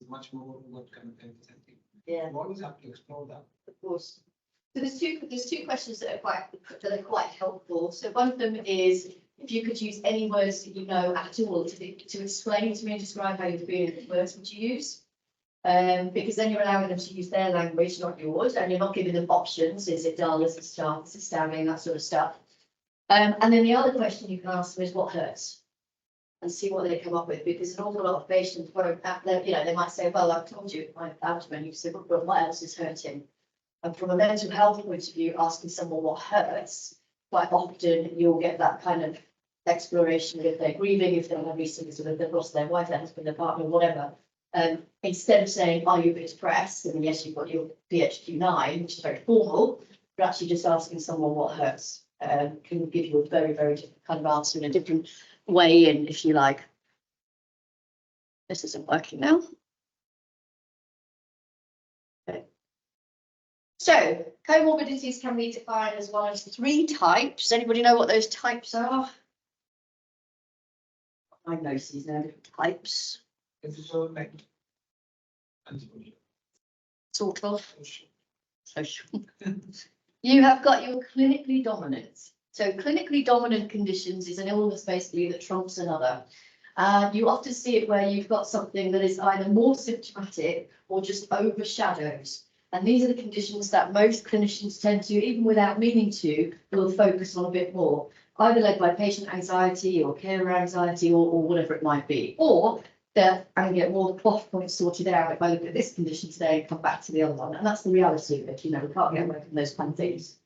much more what kind of empathetic. Yeah, You always have to explore that. of course. So there's two questions that are quite helpful. So one of them is if you could use any words that you know at all to explain to me and describe how you're feeling, what words would you use? Because then you're allowing them to use their language, not yours, and you're not giving them options. Is it dull? Is it sharp? Is it stabbing? That sort of stuff. And then the other question you can ask them is what hurts, and see what they come up with. Because an awful lot of patients won't, they might say, "Well, I've told you my abdomen." You say, "But what else is hurting?" And from a mental health point of view, asking someone what hurts, quite often you'll get that kind of exploration if they're grieving, if they're recently sort of they've lost their wife, their husband, their partner, whatever. Instead of saying, "Are you a bit depressed?" and yes, you've got your PHQ-9, which is very formal, but actually just asking someone what hurts can give you a very, very different kind of answer in a different way in, if you like. This isn't working now. Okay. So comorbidities can be defined as one of three types. Does anybody know what those types are? I know these now different types. Physical, like, antibody. Sort of. Social. Social. You have got your clinically dominant. So clinically dominant conditions is an illness basically that trumps another. You often see it where you've got something that is either more symptomatic or just overshadows. And these are the conditions that most clinicians tend to, even without meaning to, will focus on a bit more, either led by patient anxiety or carer anxiety or whatever it might be. Or that I can get more plot points sorted out if I look at this condition today and come back to the other one. And that's the reality of it, we can't get away from those kind of things.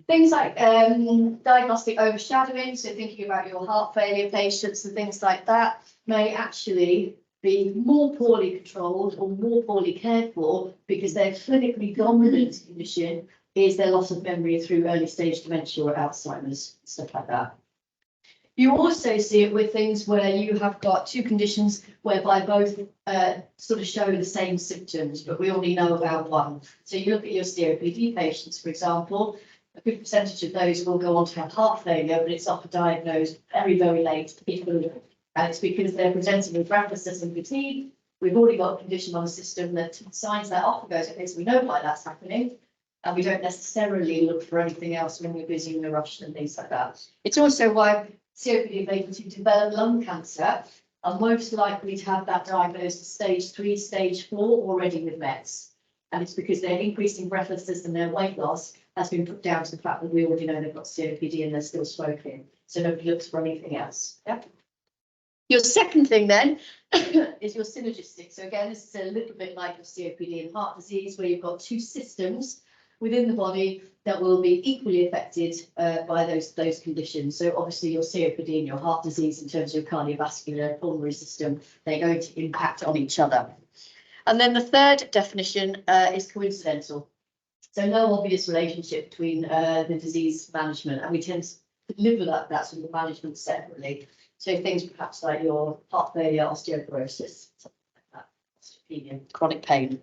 Things like diagnostic overshadowing, so thinking about your heart failure patients and things like that, may actually be more poorly controlled or more poorly cared for because their clinically dominant condition is their loss of memory through early stage dementia or Alzheimer's, stuff like that. You also see it with things where you have got two conditions whereby both sort of show the same symptoms, but we only know about one. So you look at your COPD patients, for example, a good percentage of those will go on to have heart failure, but it's often diagnosed very, very late. And it's because they're presenting with breathlessness and fatigue. We've already got a condition on the system that signs that off and goes, okay, so we know why that's happening. And we don't necessarily look for anything else when we're busy and we're rushed and things like that. It's also why COPD patients who develop lung cancer are most likely to have that diagnosed at stage 3, stage 4 already with meds. And it's because their increasing breathlessness and their weight loss has been put down to the fact that we already know they've got COPD and they're still smoking. So nobody looks for anything else. Yep. Your second thing then is your synergistic. So again, this is a little bit like your COPD and heart disease, where you've got two systems within the body that will be equally affected by those conditions. So obviously your COPD and your heart disease in terms of your cardiovascular pulmonary system, they're going to impact on each other. And then the third definition is coincidental. So no obvious relationship between the disease management, and we tend to deliver that sort of management separately. So things perhaps like your heart failure, osteoporosis, something like that, osteopenia, chronic pain.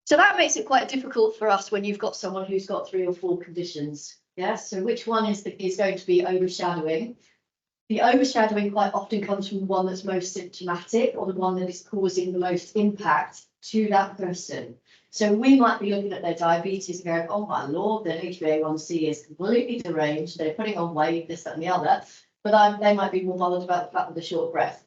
So that makes it quite difficult for us when you've got someone who's got 3 or 4 conditions. Yeah, so which one is going to be overshadowing? The overshadowing quite often comes from the one that's most symptomatic or the one that is causing the most impact to that person. So we might be looking at their diabetes and going, oh my lord, their HbA1c is completely deranged, they're putting on weight, this, that and the other, but they might be more bothered about the fact that they're short of breath.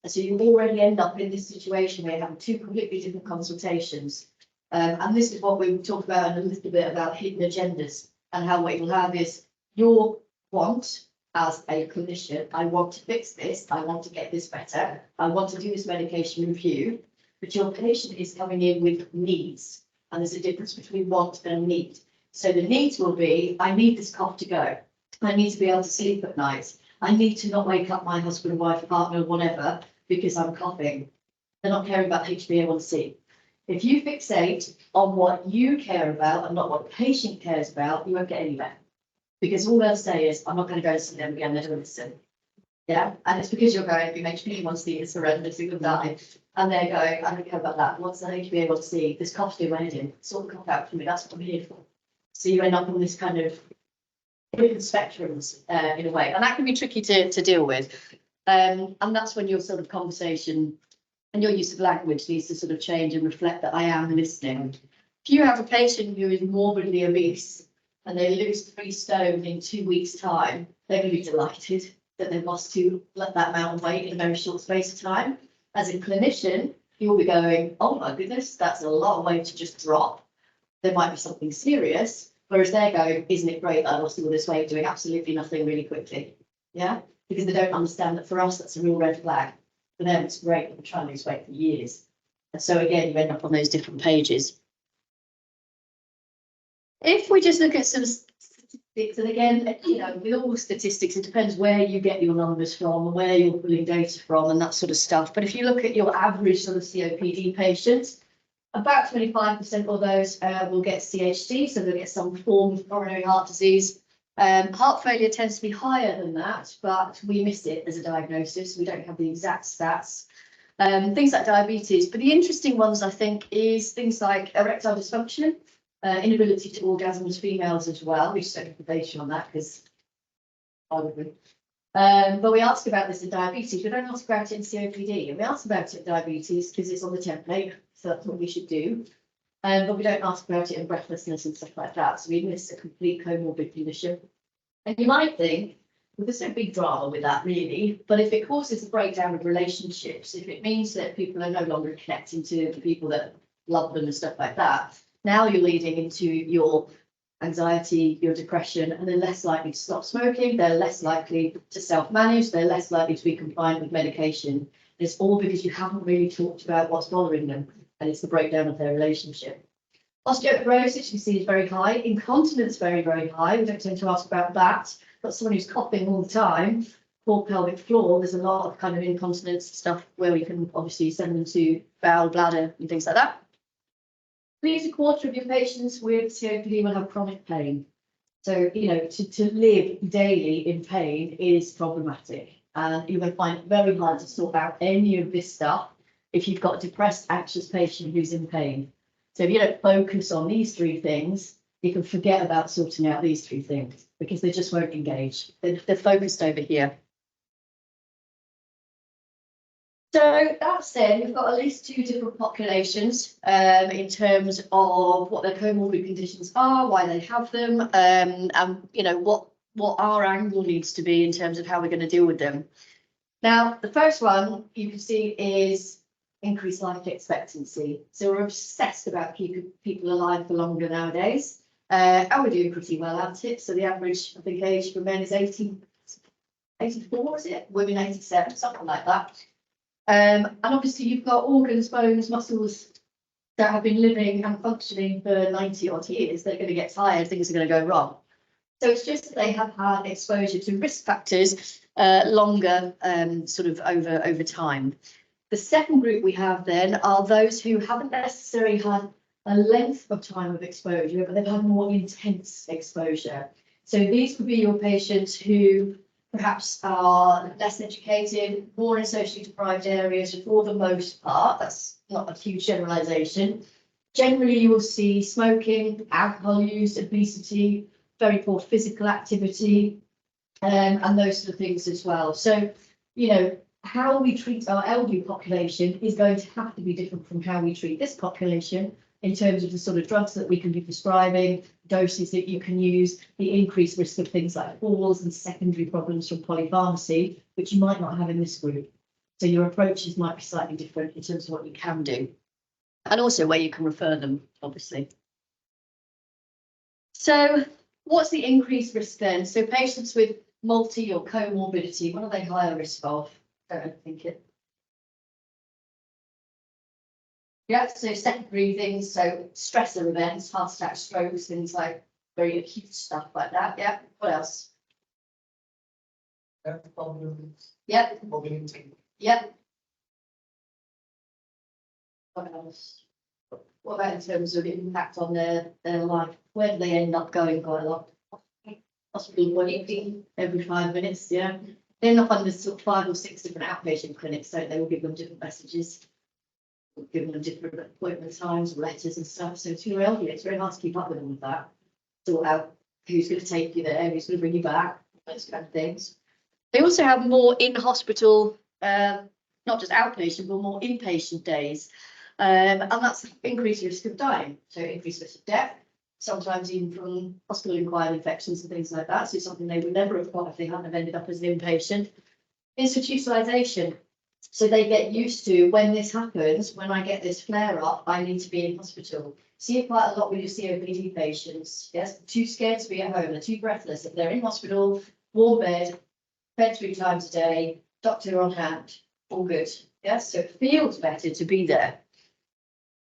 And so you already end up in this situation where you have 2 completely different consultations. And this is what we talk about in a little bit about hidden agendas and how what you'll have is your want as a clinician, I want to fix this, I want to get this better, I want to do this medication review, but your patient is coming in with needs, and there's a difference between want and need. So the needs will be, I need this cough to go, I need to be able to sleep at night, I need to not wake up my husband, wife, partner, whatever, because I'm coughing. They're not caring about HbA1c. If you fixate on what you care about and not what the patient cares about, you won't get anywhere. Because all they'll say is, I'm not going to go and see them again, they don't listen. Yeah, and it's because you're going, your HbA1c is horrendous, you're going to die. And they're going, I don't care about that. What's the HbA1c? This cough's doing my head in. Sort the cough out for me, that's what I'm here for. So you end up on this kind of different spectrums in a way. And that can be tricky to deal with. And that's when your sort of conversation And your use of language needs to sort of change and reflect that I am listening. If you have a patient who is morbidly obese and they lose 3 stone in 2 weeks' time, they're going to be delighted that they've lost that amount of weight in a very short space of time. As a clinician, you'll be going, oh my goodness, that's a lot of weight to just drop. There might be something serious. Whereas they're going, isn't it great that I lost all this weight doing absolutely nothing really quickly? Yeah, because they don't understand that for us, that's a real red flag. For them, it's great that we're trying to lose weight for years. And so again, you end up on those different pages. If we just look at some statistics, and again, you know, with all statistics, it depends where you get your numbers from and where you're pulling data from and that sort of stuff. But if you look at your average sort of COPD patients, about 25% of those will get CHD, so they'll get some form of coronary heart disease. Heart failure tends to be higher than that, but we miss it as a diagnosis. We don't have the exact stats. Things like diabetes, but the interesting ones, I think, is things like erectile dysfunction, inability to orgasm as females as well. We just don't have the data on that because I would. But we ask about this in diabetes. We don't ask about it in COPD, and we ask about it in diabetes because it's on the template, so that's what we should do. But we don't ask about it in breathlessness and stuff like that. So we miss a complete comorbid condition. And you might think, well, there's no big drama with that really, but if it causes a breakdown of relationships, if it means that people are no longer connecting to the people that love them and stuff like that, now you're leading into your anxiety, your depression, and they're less likely to stop smoking, they're less likely to self-manage, they're less likely to be compliant with medication. And it's all because you haven't really talked about what's bothering them, and it's the breakdown of their relationship. Osteoporosis, you see, is very high. Incontinence, very, very high. We don't tend to ask about that. But someone who's coughing all the time, poor pelvic floor, there's a lot of kind of incontinence stuff where we can obviously send them to bowel, bladder, and things like that. At least a quarter of your patients with COPD will have chronic pain. So, you know, to live daily in pain is problematic. And you're going to find it very hard to sort out any of this stuff if you've got a depressed, anxious patient who's in pain. So if you don't focus on these 3 things, you can forget about sorting out these 3 things because they just won't engage. They're focused over here. So that said, we've got at least 2 different populations in terms of what their comorbid conditions are, why they have them, and you know what our angle needs to be in terms of how we're going to deal with them. Now, the first one you can see is increased life expectancy. So we're obsessed about keeping people alive for longer nowadays, and we're doing pretty well at it. So the average, I think, age for men is 84, is it? Women 87, something like that. And obviously you've got organs, bones, muscles that have been living and functioning for 90 odd years. They're going to get tired, things are going to go wrong. So it's just that they have had exposure to risk factors longer sort of over time. The second group we have then are those who haven't necessarily had a length of time of exposure, but they've had more intense exposure. So these would be your patients who perhaps are less educated, more in socially deprived areas for the most part. That's not a huge generalisation. Generally, you will see smoking, alcohol use, obesity, very poor physical activity, and those sort of things as well. So, you know, how we treat our elderly population is going to have to be different from how we treat this population in terms of the sort of drugs that we can be prescribing, doses that you can use, the increased risk of things like falls and secondary problems from polypharmacy, which you might not have in this group. So your approaches might be slightly different in terms of what you can do, and also where you can refer them, obviously. So what's the increased risk then? So patients with multi or comorbidity, what are they higher risk of? Don't overthink it. Yeah, so secondary things, so stressor events, heart attacks, strokes, things like very acute stuff like that. Yeah, what else? Problems. Yeah, Mobility. yeah. What else? What about in terms of impact on their life? Where do they end up going quite a lot? Hospital waiting every 5 minutes, yeah. They end up under sort of 5 or 6 different outpatient clinics, so they will give them different messages. Giving them different appointment times, letters and stuff. So to your elderly, it's very hard to keep up with all of that. Sort out who's going to take you there, who's going to bring you back, those kind of things. They also have more in-hospital not just outpatient, but more inpatient days. And that's increased risk of dying, so increased risk of death, sometimes even from hospital-acquired infections and things like that. So something they would never have got if they hadn't have ended up as an inpatient. Institutionalization. So they get used to, when this happens, when I get this flare up, I need to be in hospital. See it quite a lot with your COPD patients. Yes, too scared to be at home, they're too breathless. If they're in hospital, warm bed, fed 3 times a day, doctor on hand, all good. Yes, so it feels better to be there.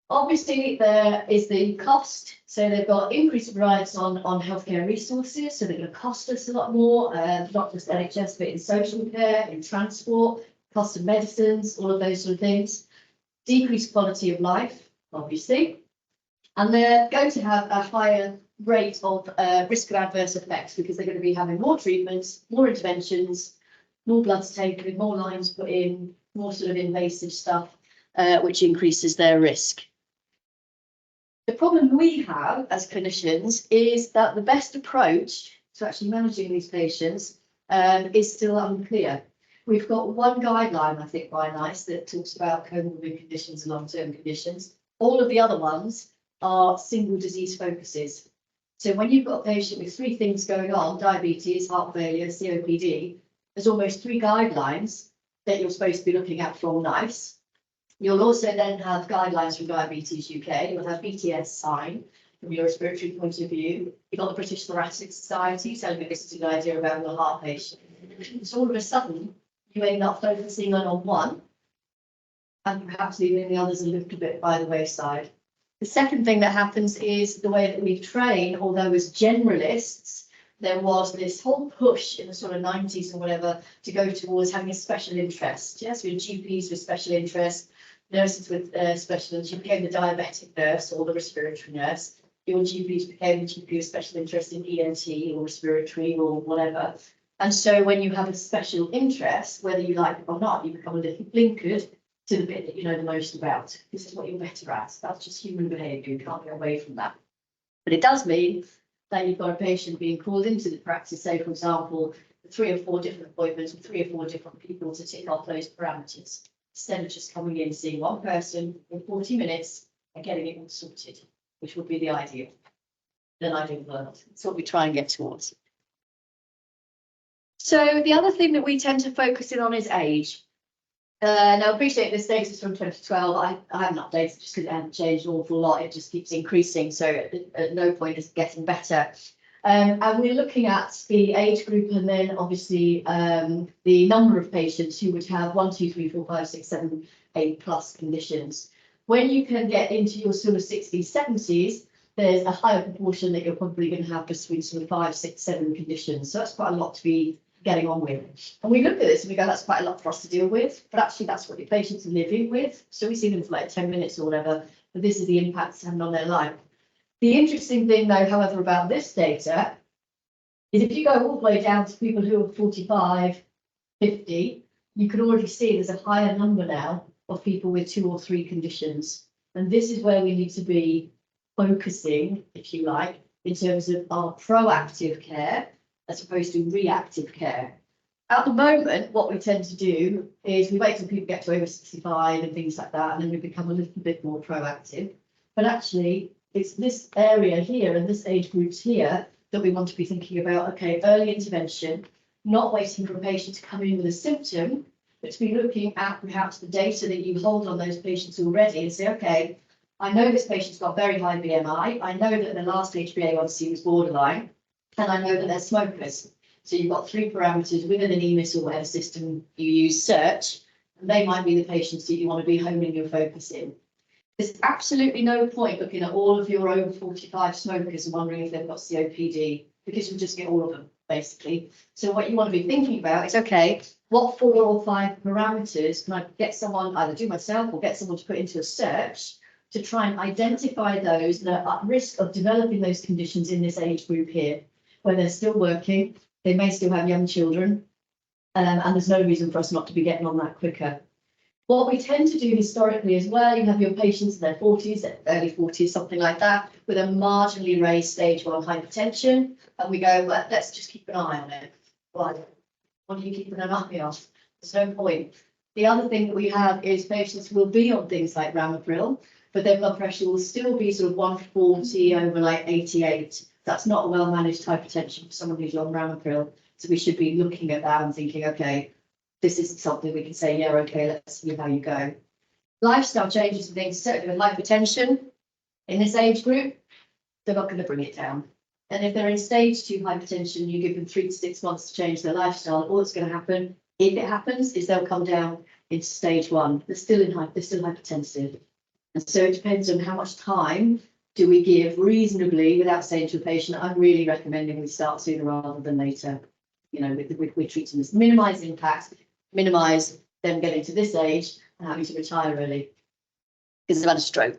Obviously, there is the cost. So they've got increased reliance on healthcare resources. So they're going to cost us a lot more, not just NHS, but in social care, in transport, cost of medicines, all of those sort of things. Decreased quality of life, obviously. And they're going to have a higher rate of risk of adverse effects because they're going to be having more treatments, more interventions, more bloods taken, more lines put in, more sort of invasive stuff, which increases their risk. The problem we have as clinicians is that the best approach to actually managing these patients is still unclear. We've got one guideline, I think, by NICE that talks about comorbid conditions and long-term conditions. All of the other ones are single disease focuses. So when you've got a patient with 3 things going on, diabetes, heart failure, COPD, there's almost 3 guidelines that you're supposed to be looking at from NICE. You'll also then have guidelines from Diabetes UK. You'll have BTS sign from your respiratory point of view. You've got the British Thoracic Society telling you this is a good idea about your heart patient. So all of a sudden, you end up focusing on one and perhaps leaving the others a little bit by the wayside. The second thing that happens is the way that we train, although as generalists, there was this whole push in the sort of 90s or whatever to go towards having a special interest. Yes, we had GPs with special interest, nurses with special interest. You became the diabetic nurse or the respiratory nurse. Your GPs became the GP with special interest in ENT or respiratory or whatever. And so when you have a special interest, whether you like it or not, you become a little blinkered to the bit that you know the most about. This is what you're better at. That's just human behaviour. You can't get away from that. But it does mean that you've got a patient being called into the practice, say, for example, 3 or 4 different appointments with 3 or 4 different people to tick off those parameters, instead of just coming in, seeing one person in 40 minutes and getting it all sorted, which would be the ideal. An ideal world. That's what we try and get towards. So the other thing that we tend to focus in on is age. Now, I appreciate this data is from 2012. I haven't updated just because it hasn't changed an awful lot. It just keeps increasing. So at no point is it getting better. And we're looking at the age group and then obviously the number of patients who would have 1, 2, 3, 4, 5, 6, 7, 8 plus conditions. When you can get into your sort of 60s, 70s, there's a higher proportion that you're probably going to have between sort of 5, 6, 7 conditions. So that's quite a lot to be getting on with. And we look at this and we go, that's quite a lot for us to deal with, but actually that's what your patients are living with. So we see them for like 10 minutes or whatever, but this is the impact it's having on their life. The interesting thing though, however, about this data is if you go all the way down to people who are 45, 50, you can already see there's a higher number now of people with 2 or 3 conditions. And this is where we need to be focusing, if you like, in terms of our proactive care as opposed to reactive care. At the moment, what we tend to do is we wait till people get to over 65 and things like that, and then we become a little bit more proactive. But actually, it's this area here and this age groups here that we want to be thinking about, okay, early intervention, not waiting for a patient to come in with a symptom, but to be looking at perhaps the data that you hold on those patients already and say, okay, I know this patient's got very high BMI. I know that the last HbA1c was borderline, and I know that they're smokers. So you've got 3 parameters within an EMIS or whatever system you use, search, and they might be the patients that you want to be honing your focus in. There's absolutely no point looking at all of your over 45 smokers and wondering if they've got COPD, because you'll just get all of them, basically. So what you want to be thinking about is, okay, what 4 or 5 parameters can I get someone, either do myself or get someone to put into a search to try and identify those that are at risk of developing those conditions in this age group here, where they're still working, they may still have young children, and there's no reason for us not to be getting on that quicker. What we tend to do historically as well, you have your patients in their 40s, early 40s, something like that, with a marginally raised stage 1 hypertension, and we go, well, let's just keep an eye on it. Well, what are you keeping an eye on? There's no point. The other thing that we have is patients will be on things like Ramipril, but their blood pressure will still be sort of 140 over like 88. That's not a well-managed hypertension for someone who's on Ramipril. So we should be looking at that and thinking, okay, this isn't something we can say, yeah, okay, let's see how you go. Lifestyle changes and things, certainly with hypertension in this age group, they're not going to bring it down. And if they're in stage 2 hypertension, you give them 3 to 6 months to change their lifestyle. All that's going to happen, if it happens, is they'll come down into stage 1. They're still hypertensive. And so it depends on how much time do we give reasonably without saying to a patient, I'm really recommending we start sooner rather than later. You know, we're treating this, minimise impact, minimise them getting to this age and having to retire early because they've had a stroke.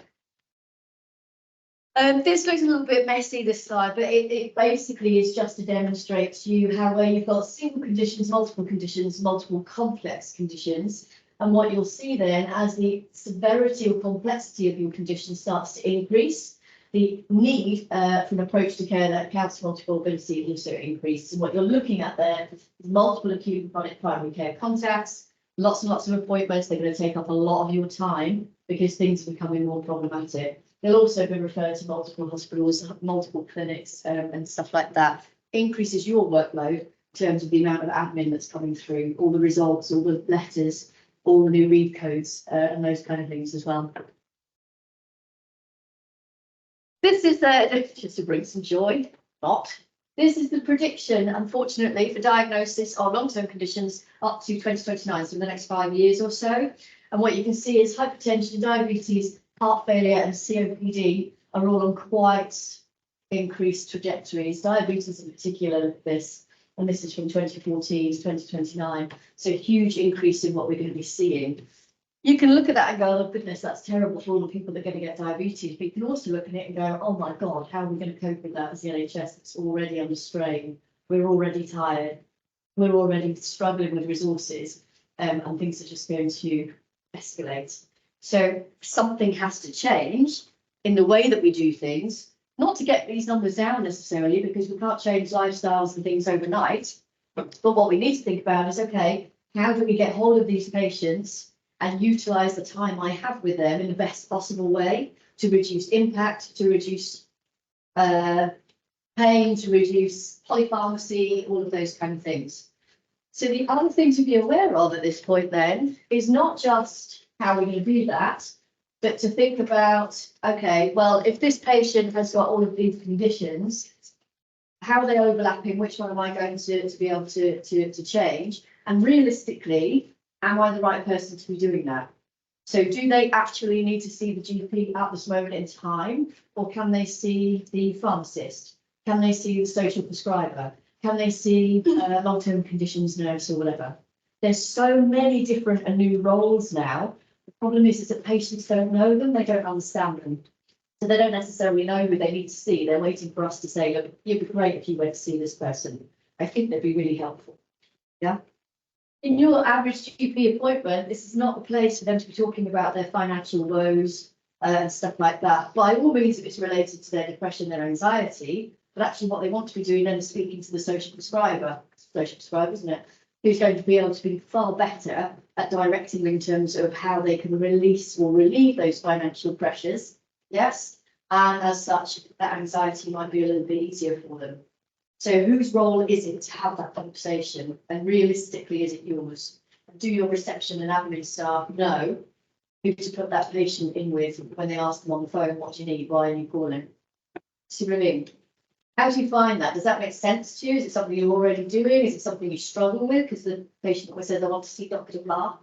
This looks a little bit messy, this slide, but it basically is just to demonstrate to you how where you've got single conditions, multiple complex conditions, and what you'll see then as the severity or complexity of your condition starts to increase, the need for an approach to care that accounts for multiple morbidity also increases. And what you're looking at there is multiple acute and chronic primary care contacts, lots and lots of appointments. They're going to take up a lot of your time because things are becoming more problematic. They'll also be referred to multiple hospitals, multiple clinics, and stuff like that. Increases your workload in terms of the amount of admin that's coming through, all the results, all the letters, all the new read codes, and those kind of things as well. This is just to bring some joy, not. This is the prediction, unfortunately, for diagnosis of long-term conditions up to 2029, so in the next 5 years or so. And what you can see is hypertension, diabetes, heart failure and COPD are all on quite increased trajectories. Diabetes in particular, look at this, and this is from 2014 to 2029. So a huge increase in what we're going to be seeing. You can look at that and go, oh goodness, that's terrible for all the people that are going to get diabetes. But you can also look at it and go, oh my God, how are we going to cope with that as the NHS? It's already under strain. We're already tired. We're already struggling with resources, and things are just going to escalate. So something has to change in the way that we do things, not to get these numbers down necessarily, because we can't change lifestyles and things overnight. But what we need to think about is, okay, how do we get hold of these patients and utilise the time I have with them in the best possible way to reduce impact, to reduce pain, to reduce polypharmacy, all of those kind of things. So the other thing to be aware of at this point then is not just how we're going to do that, but to think about, okay, well, if this patient has got all of these conditions, how are they overlapping? Which one am I going to be able to change? And realistically, am I the right person to be doing that? So do they actually need to see the GP at this moment in time, or can they see the pharmacist? Can they see the social prescriber? Can they see long-term conditions nurse or whatever? There's so many different and new roles now. The problem is that patients don't know them, they don't understand them. So they don't necessarily know who they need to see. They're waiting for us to say, look, it'd be great if you went to see this person. I think that'd be really helpful. Yeah. In your average GP appointment, this is not the place for them to be talking about their financial woes and stuff like that. By all means, if it's related to their depression, their anxiety, but actually what they want to be doing then is speaking to the social prescriber, isn't it? Who's going to be able to be far better at directing them in terms of how they can release or relieve those financial pressures. Yes. And as such, that anxiety might be a little bit easier for them. So whose role is it to have that conversation? And realistically, is it yours? Do your reception and admin staff know who to put that patient in with when they ask them on the phone, what do you need? Why are you calling? See what I mean? How do you find that? Does that make sense to you? Is it something you're already doing? Is it something you struggle with? Because the patient always says, I want to see Dr. Blah.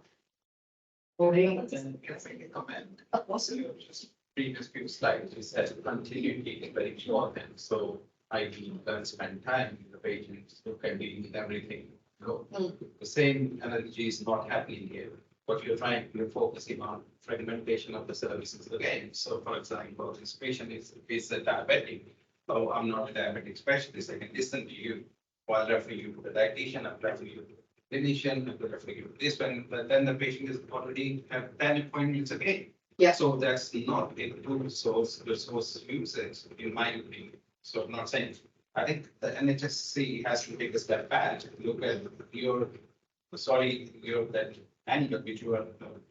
Or maybe then can I make a comment? Also, just previous few slides, you said continuity is very important. So I can spend time with the patients who can deal with everything. No, the same energy is not happening here. What you're focusing on fragmentation of the services again. So for example, this patient is a diabetic. So I'm not a diabetic specialist. I can listen to you while referring you to the dietitian, I'm referring you to the clinician, I'm referring you to this one, but then the patient is already have 10 appointments again. Yeah. So that's not a good resource usage, in my opinion. So I'm not saying, I think the NHSC has to take a step back, look at that angle, which were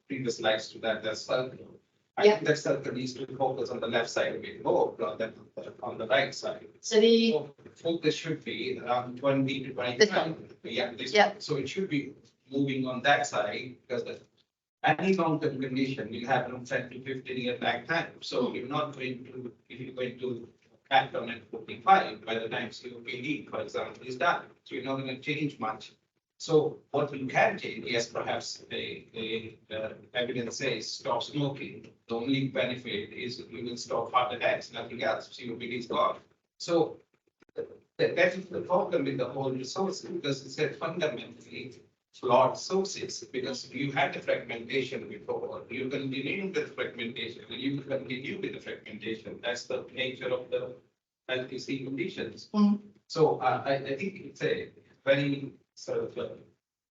previous slides to that circle. I Yeah. think that circle needs to focus on the left side a bit more rather than on the right side. So the, So focus should be around 20 to This 25. Yeah, this Yeah. one. So it should be moving on that side because any long-term condition will have around 10 to 15-year lag time. So you're not going to, if you're going to act on at 45, by the time COPD, for example, is done. So you're not going to change much. So what you can change, yes, perhaps evidence says stop smoking. The only benefit is you will stop heart attacks, nothing else. COPD is gone. So that is the problem with the whole resource because it's a fundamentally flawed sources because you had the fragmentation before, you continue with fragmentation, and you will continue with the fragmentation. That's the nature of the LTC conditions. Mm. So I think it's a very sort of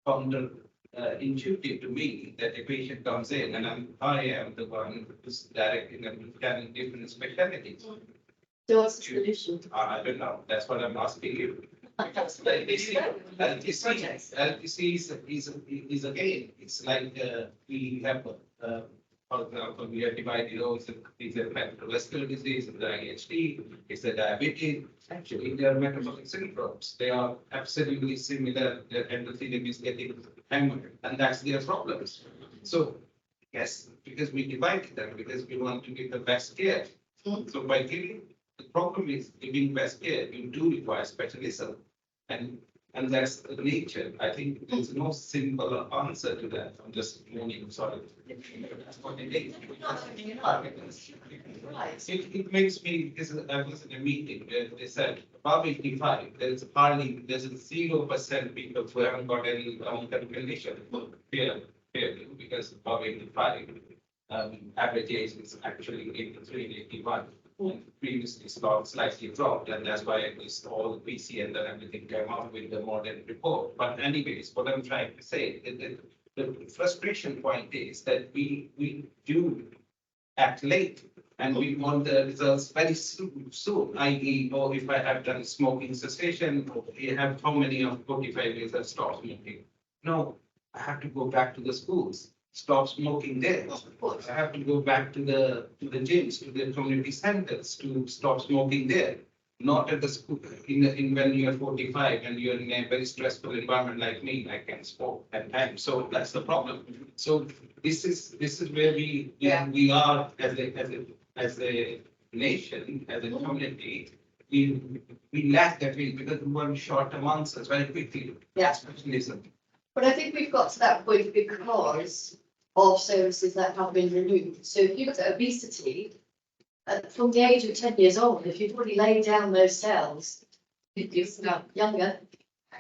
counter intuitive to me that a patient comes in and I am the one who's directing and planning different specialties. so what's the solution? I don't know, that's what I'm asking you. Projects. LTC is again, it's like we have, for example, we have divided also, it's a cardiovascular disease, the IHD, it's a diabetes. Actually, they are metabolic syndromes. They are absolutely similar. Their endothelium is getting hammered, and that's their problems. So, yes, because we divide them because we want to give the best care. So by giving, the problem is giving best care, you do require specialism. And that's the nature. I think there's no simple answer to that. I'm just warning, sorry. That's what it is. It makes me, because I was in a meeting where they said above 85, there's 0% people who haven't got any long-term condition. Fair, because above 85, average age is actually 83 and 81. Previously slightly dropped, and that's why this all PC and then everything came out with the modern report. But anyways, what I'm trying to say is that the frustration point is that we do act late and we want the results very soon, i.e., or if I have done smoking cessation, or you have how many of 45 years have stopped smoking? No, I have to go back to the schools. Stop smoking there. Of course, I have to go back to the gyms, to the community centers to stop smoking there. Not at the school in when you're 45 and you're in a very stressful environment like me, I can smoke at times. So that's the problem. So this is where we are as a nation, as a community. We lack that way because we want short-term answers very quickly. Yeah. Specialism. But I think we've got to that point because of services that have been removed. So if you look at obesity, from the age of 10 years old, if you've already laid down those cells, you're younger.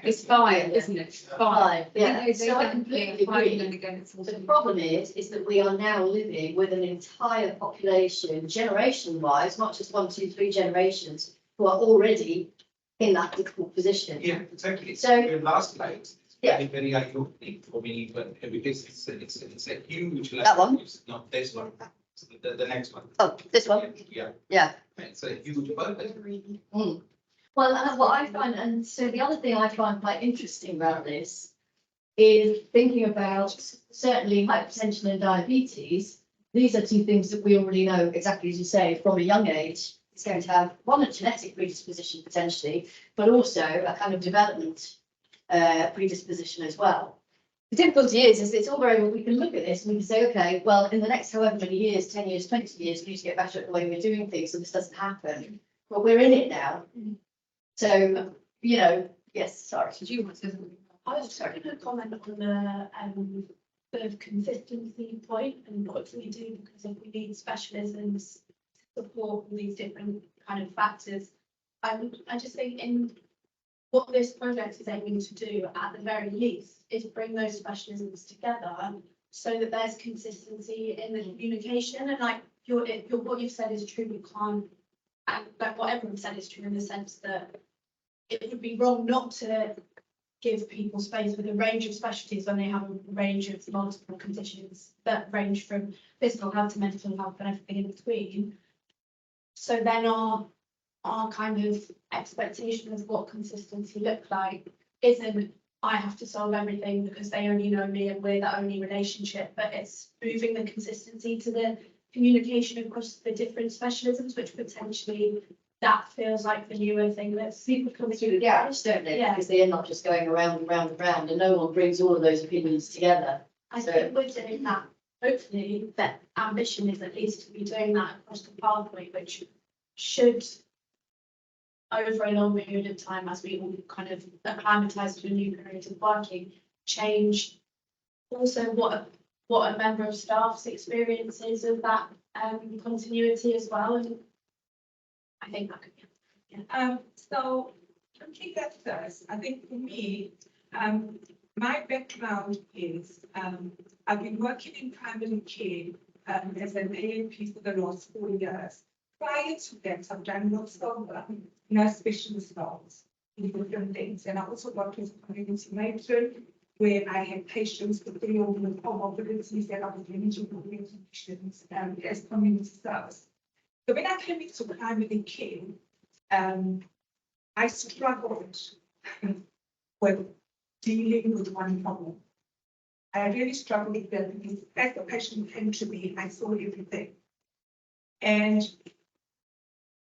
It's 5, isn't it? 5. Yeah, so I completely agree. The problem is that we are now living with an entire population, generation-wise, not just 1, 2, 3 generations, who are already in that difficult position. Yeah, exactly. So- Your last slide. Yeah. Very eye-opening for me, but because it's a huge. That one? It's not this one, the next one. Oh, this one? Yeah, Yeah. it's a huge burden. Well, what I find, and so the other thing I find quite interesting about this is thinking about certainly hypertension and diabetes. These are two things that we already know, exactly as you say, from a young age. It's going to have one, a genetic predisposition potentially, but also a kind of development predisposition as well. The difficulty is it's all very well, we can look at this and we can say, okay, well, in the next however many years, 10 years, 20 years, we need to get better at the way we're doing things so this doesn't happen. But we're in it now. So, you know, yes, sorry. Did you want to? I was just going to comment on the consistency point and what do we do because if we need specialisms to support all these different kind of factors. I just think in what this project is aiming to do at the very least is bring those specialisms together so that there's consistency in the communication and like what you've said is true, you can't, and like what everyone said is true in the sense that it would be wrong not to give people space with a range of specialties when they have a range of multiple conditions that range from physical health to mental health and everything in between. So then our kind of expectation of what consistency looks like isn't I have to solve everything because they only know me and we're the only relationship, but it's moving the consistency to the communication across the different specialisms, which potentially that feels like the newer thing that's People come through the garage, don't they? Yeah. Because they're not just going around and round and round, and no one brings all of those opinions together. I think we're doing that. Hopefully, that ambition is at least to be doing that across the pathway, which should, over a long period of time, as we all kind of acclimatise to a new period of working, change also what a member of staff's experience is of that continuity as well. And I think that could be. So looking at this, I think for me, my background is, I've been working in primary care as an ANP for the last 4 years. Prior to that, I've done lots of nurse specialist roles in different things. And I also worked with community matron, where I had patients with comorbidities and I was managing community patients as community service. So when I came into primary care, I struggled with dealing with one problem. I really struggled with that because as the patient came to me, I saw everything. And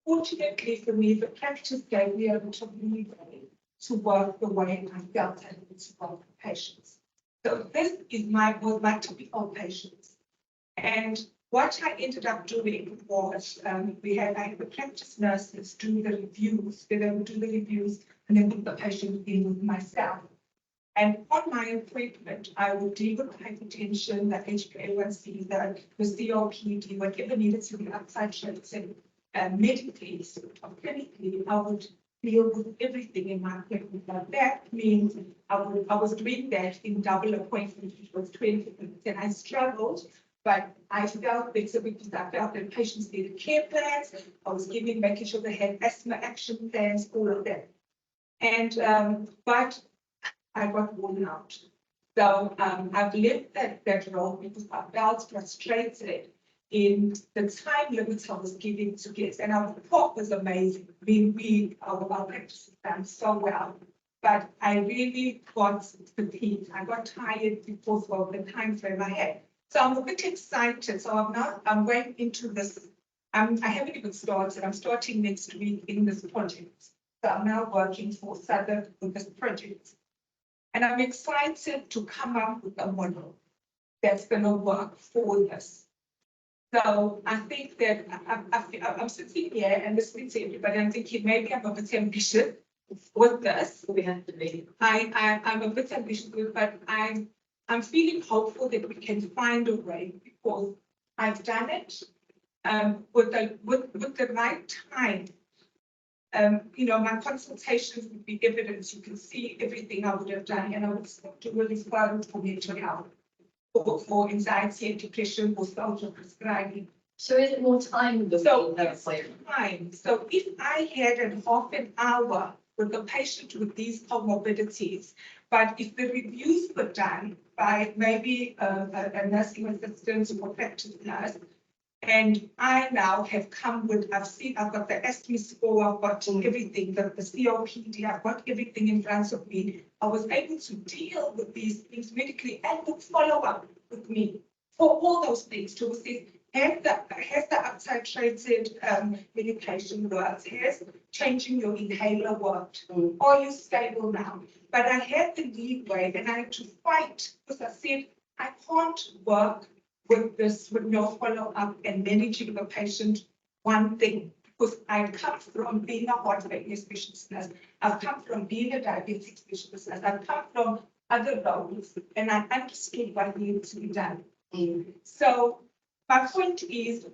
fortunately for me, the practice gave me a lot of leeway to work the way I felt I needed to work with patients. So this is was my typical patients. And what I ended up doing was I had the practice nurses do the reviews, they would do the reviews and then put the patient in with myself. And on my appointment, I would deal with hypertension, the HbA1c, the COPD, whatever needed to be outside shots and medically, so clinically, I would deal with everything in my appointment. But that means I was doing that in double appointment, which was 20 minutes, and I struggled. But I felt better because I felt that patients needed care plans. I was making sure they had asthma action plans, all of that. And but I got worn out. So I've left that role because I felt frustrated in the time limits I was giving to kids. And our report was amazing. Our practice was done so well. But I really got fatigued. I got tired because of the time frame I had. So I'm a bit excited. So I'm going into this. I haven't even started. I'm starting next week in this project. So I'm now working for Southern with this project. And I'm excited to come up with a model that's going to work for this. So I think that I'm sitting here and listening to everybody. I'm thinking maybe I'm a bit ambitious with this. We have to be. I'm a bit ambitious with it, but I'm feeling hopeful that we can find a way because I've done it with the right time. My consultations would be evidence. You can see everything I would have done, and I would still do a referral for mental health, for anxiety and depression, for social prescribing. So is it more time than So it's time. So if I had half an hour with a patient with these comorbidities, but if the reviews were done by maybe a nursing assistant or practice nurse, and I now have come with, I've got the asthma score, I've got everything, the COPD, I've got everything in front of me. I was able to deal with these things medically and would follow up with me for all those things to see, has the uptitrated medication worked? Has changing your inhaler worked? Are you stable now? But I had the leeway and I had to fight because I said, I can't work with this, with no follow-up and managing the patient one thing, because I've come from being a heart failure specialist nurse, I've come from being a diabetic specialist nurse, I've come from other roles, and I understood what needed to be done. So my point is,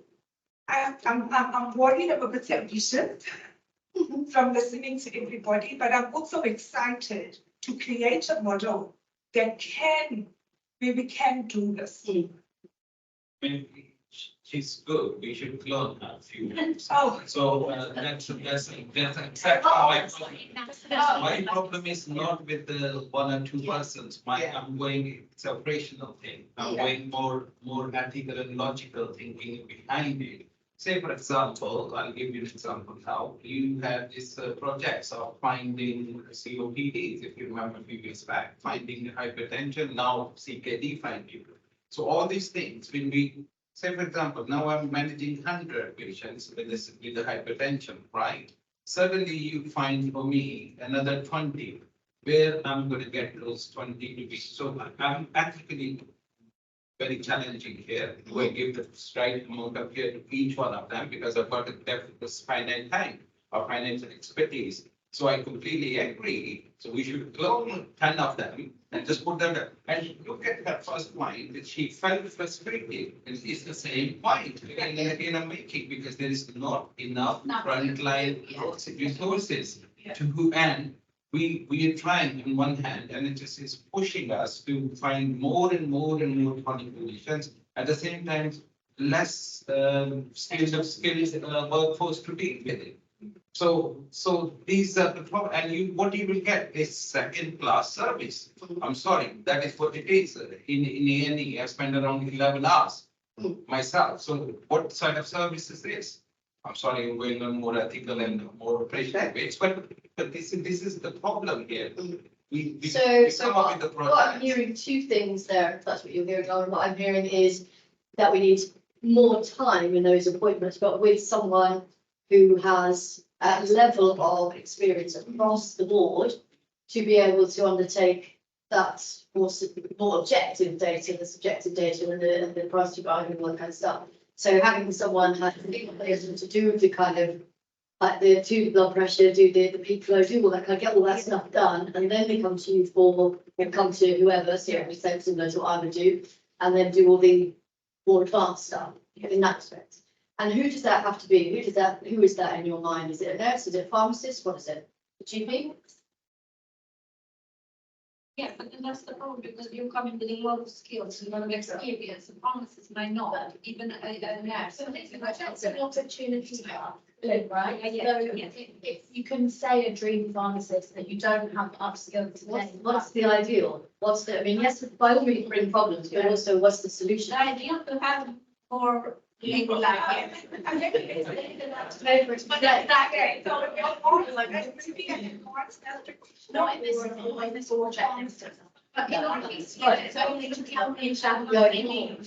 I'm worried about the temptation from listening to everybody, but I'm also excited to create a model that where we can do this. I mean, she's good. We should clone her a few. Oh. So that's exactly my problem is not with the 1 or 2 persons. I'm going, it's a operational thing. I'm going more ethical and logical thinking behind it. say for example, I'll give you an example now. You have this projects of finding COPDs, if you remember a few years back, finding hypertension, now CKD finding. So all these things, when we, say for example, now I'm managing 100 patients with this, with the hypertension, right? Suddenly you find for me another 20, where I'm going to get those 20 to be. So I'm actually very challenging here. Do I give the right amount of care to each one of them? Because I've got a definite finite time or financial expertise. So I completely agree. So we should clone 10 of them and just put them there. And look at her first point that she felt frustrated. It's the same point in a making, because there is not enough frontline resources to, and we are trying on one hand, and it just is pushing us to find more and more chronic conditions. At the same time, less skilled workforce to deal with it. So these are the problem, and what you will get is second-class service. I'm sorry, that is what it is. In A&E, I spend around 11 hours myself. So what sort of service is this? I'm sorry, I'm going on more ethical and more operational ways, but this is the problem here. We So come up with the what I'm project. hearing, two things there, if that's what you're hearing, Lauren. What I'm hearing is that we need more time in those appointments, but with someone who has a level of experience across the board to be able to undertake that more objective data, the subjective data and the price to buy and all that kind of stuff. So having someone have to do the kind of like do the blood pressure, do the peak flow, do all that kind of get all that stuff done, and then they come to you or come to whoever, so similar to what I would do, and then do all the more advanced stuff in that respect. And who does that have to be? Who is that in your mind? Is it a nurse? Is it a pharmacist? What is it? A GP? Yeah, but then that's the problem, because you're coming with a lot of skills, a lot of experience, and pharmacists may not, even a nurse. So that's an opportunity, Yeah, right? yeah, So yeah. if you can say a dream pharmacist that you don't have upskilled today. What's the ideal? What's the, I mean, yes, by all means bring problems, but also what's the The solution? idea to have more legal life. I'm going to get to Paper to But today. that's okay. So you're more like, not in this project. But in order to it's only to help you training.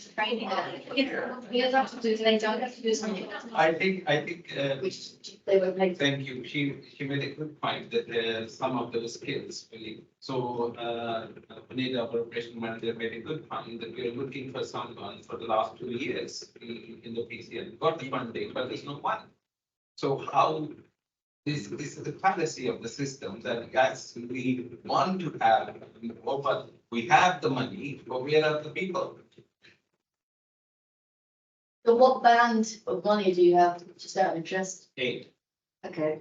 Because that's what they don't have to do something. I think, Which they won't pay. thank you. She made a good point that some of those skills really. So Panita, our operation manager, made a good point that we are looking for someone for the last 2 years in the PCN. Got the funding, but there's no one. So how this is the fallacy of the system that yes, we want to have, but we have the money, but where are the people? So what band of money do you have, just out of interest? 8. Okay.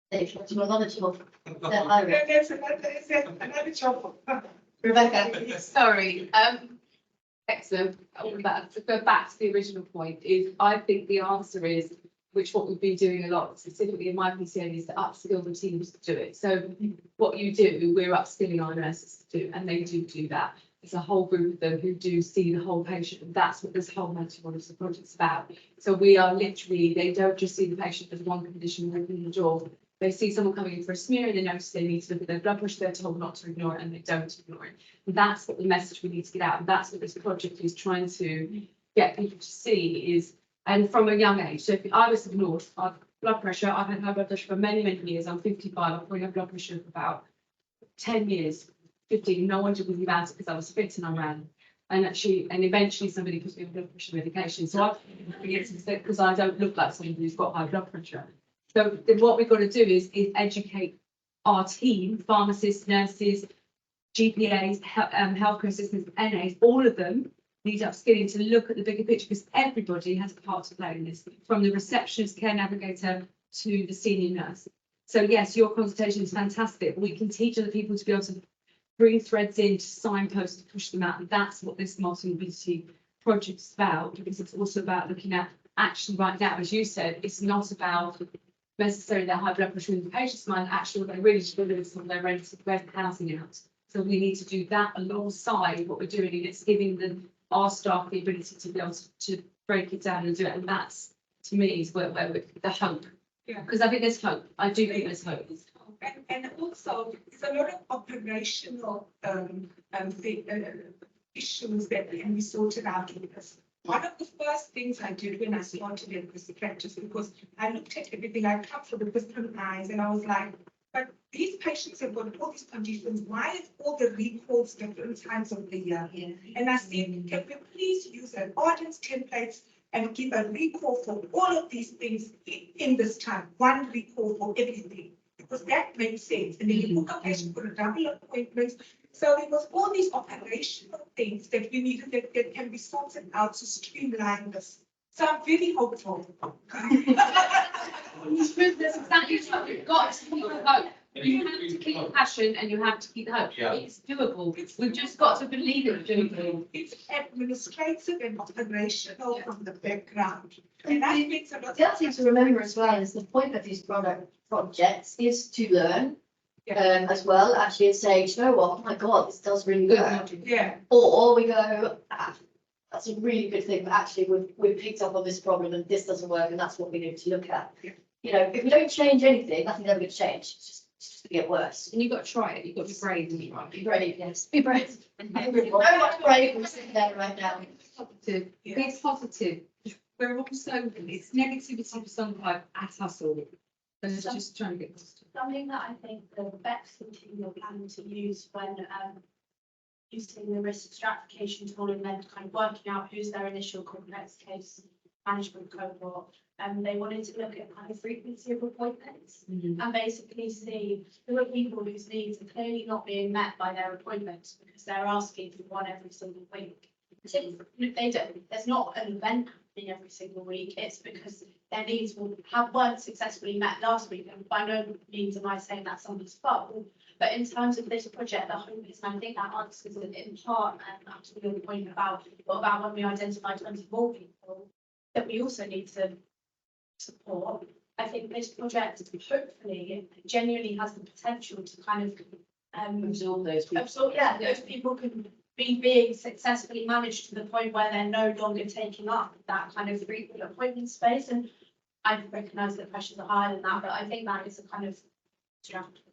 Dave, do you want another job? Then I will. There's another job. Rebecca? Sorry, excellent. All of that, to go back to the original point, is I think the answer is, which what we've been doing a lot, specifically in my PCN, is to upskill the teams to do it. So what you do, we're upskilling our nurses to do, and they do that. There's a whole group of them who do see the whole patient, and that's what this whole mental project's about. So we are literally, they don't just see the patient as one condition walking the door. They see someone coming in for a smear and they notice they need to look at their blood pressure, they're told not to ignore it, and they don't ignore it. And that's what the message we need to get out, and that's what this project is trying to get people to see is, and from a young age. So if I was ignored, I've blood pressure, I've had high blood pressure for many years. I'm 55, I've probably had blood pressure for about 10 years, 15. No one did anything about it because I was fit and I ran. And eventually somebody put me on blood pressure medication. So I because I don't look like somebody who's got high blood pressure. So then what we've got to do is educate our team, pharmacists, nurses, GPAs, healthcare assistants, NAs, all of them need upskilling to look at the bigger picture, because everybody has a part to play in this, from the receptionist, care navigator to the senior nurse. So yes, your consultation is fantastic. We can teach other people to be able to bring threads in, to signpost, to push them out. And that's what this multi-morbidity project is about, because it's also about looking at actually right now, as you said, it's not about necessarily their high blood pressure in the patient's mind. Actually, what they really should do is their rent housing out. So we need to do that alongside what we're doing, and it's giving our staff the ability to be able to break it down and do it. And that's to me is where the hope. Yeah. Because I think there's hope. I do think there's hope. And also, there's a lot of operational issues that can be sorted out with this. One of the first things I did when I started in this practice, because I looked at everything, I come from the wisdom eyes, and I was like, but these patients have got all these conditions, why is all the recalls different times of the year? And I said, can we please use an audience templates and give a recall for all of these things in this time, one recall for everything, because that makes sense. And then you book a patient for a double appointment. So there was all these operational things that we needed that can be sorted out to streamline this. So I'm very hopeful. That's exactly what you've got to keep the hope. You have to keep the passion and you have to keep the hope. Yeah. It's doable. We've just got to believe it's doable. It's administrative and operational from the background. And that makes a lot The other thing to remember as well is the point of these projects is to learn. As well, actually, and say, "Do you know what, oh my God, this does really work." Yeah. Or we go, that's a really good thing, but actually we've picked up on this problem and this doesn't work, and that's what we need to look at. Yeah. You know, if we don't change anything, nothing's ever going to change. It's just going to get worse. And you've got to try it. You've got to be brave, haven't you, right? Be brave, yes. Be brave. Very much brave. We're sitting there right now. Positive. Yeah. Be positive. We're also, it's negativity personified at us all. And it's just trying to get positive. Something that I think the best team you're planning to use when using the risk stratification tool and then kind of working out who's their initial complex case management cohort. They wanted to look at kind of frequency of appointments and basically see who are people whose needs are clearly not being met by their appointments because they're asking for one every single week. So they don't, there's not an event happening every single week. It's because their needs weren't successfully met last week. And by no means am I saying that's somebody's fault. But in terms of this project, the hope is, and I think that answers it in part, and up to your point about what about when we identify 20 more people that we also need to support. I think this project hopefully genuinely has the potential to kind of Absorb those people. those people can be being successfully managed to the point where they're no longer taking up that kind of frequent appointment space. And I recognise that pressures are higher than that, but I think that is a kind of strategy.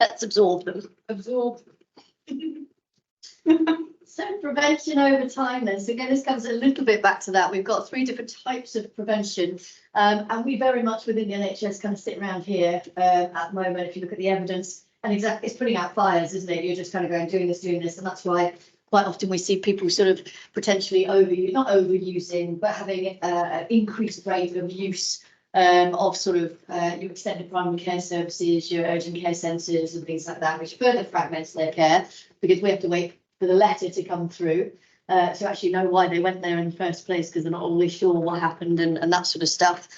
Let's absorb them. Absorb. So prevention over time then. So again, this comes a little bit back to that. We've got 3 different types of prevention. And we very much within the NHS kind of sit around here at the moment, if you look at the evidence, and exactly, it's putting out fires, isn't it? You're just kind of going, doing this, and that's why quite often we see people sort of potentially not overusing, but having an increased rate of use of sort of your extended primary care services, your urgent care centres and things like that, which further fragments their care because we have to wait for the letter to come through to actually know why they went there in the first place because they're not always sure what happened and that sort of stuff.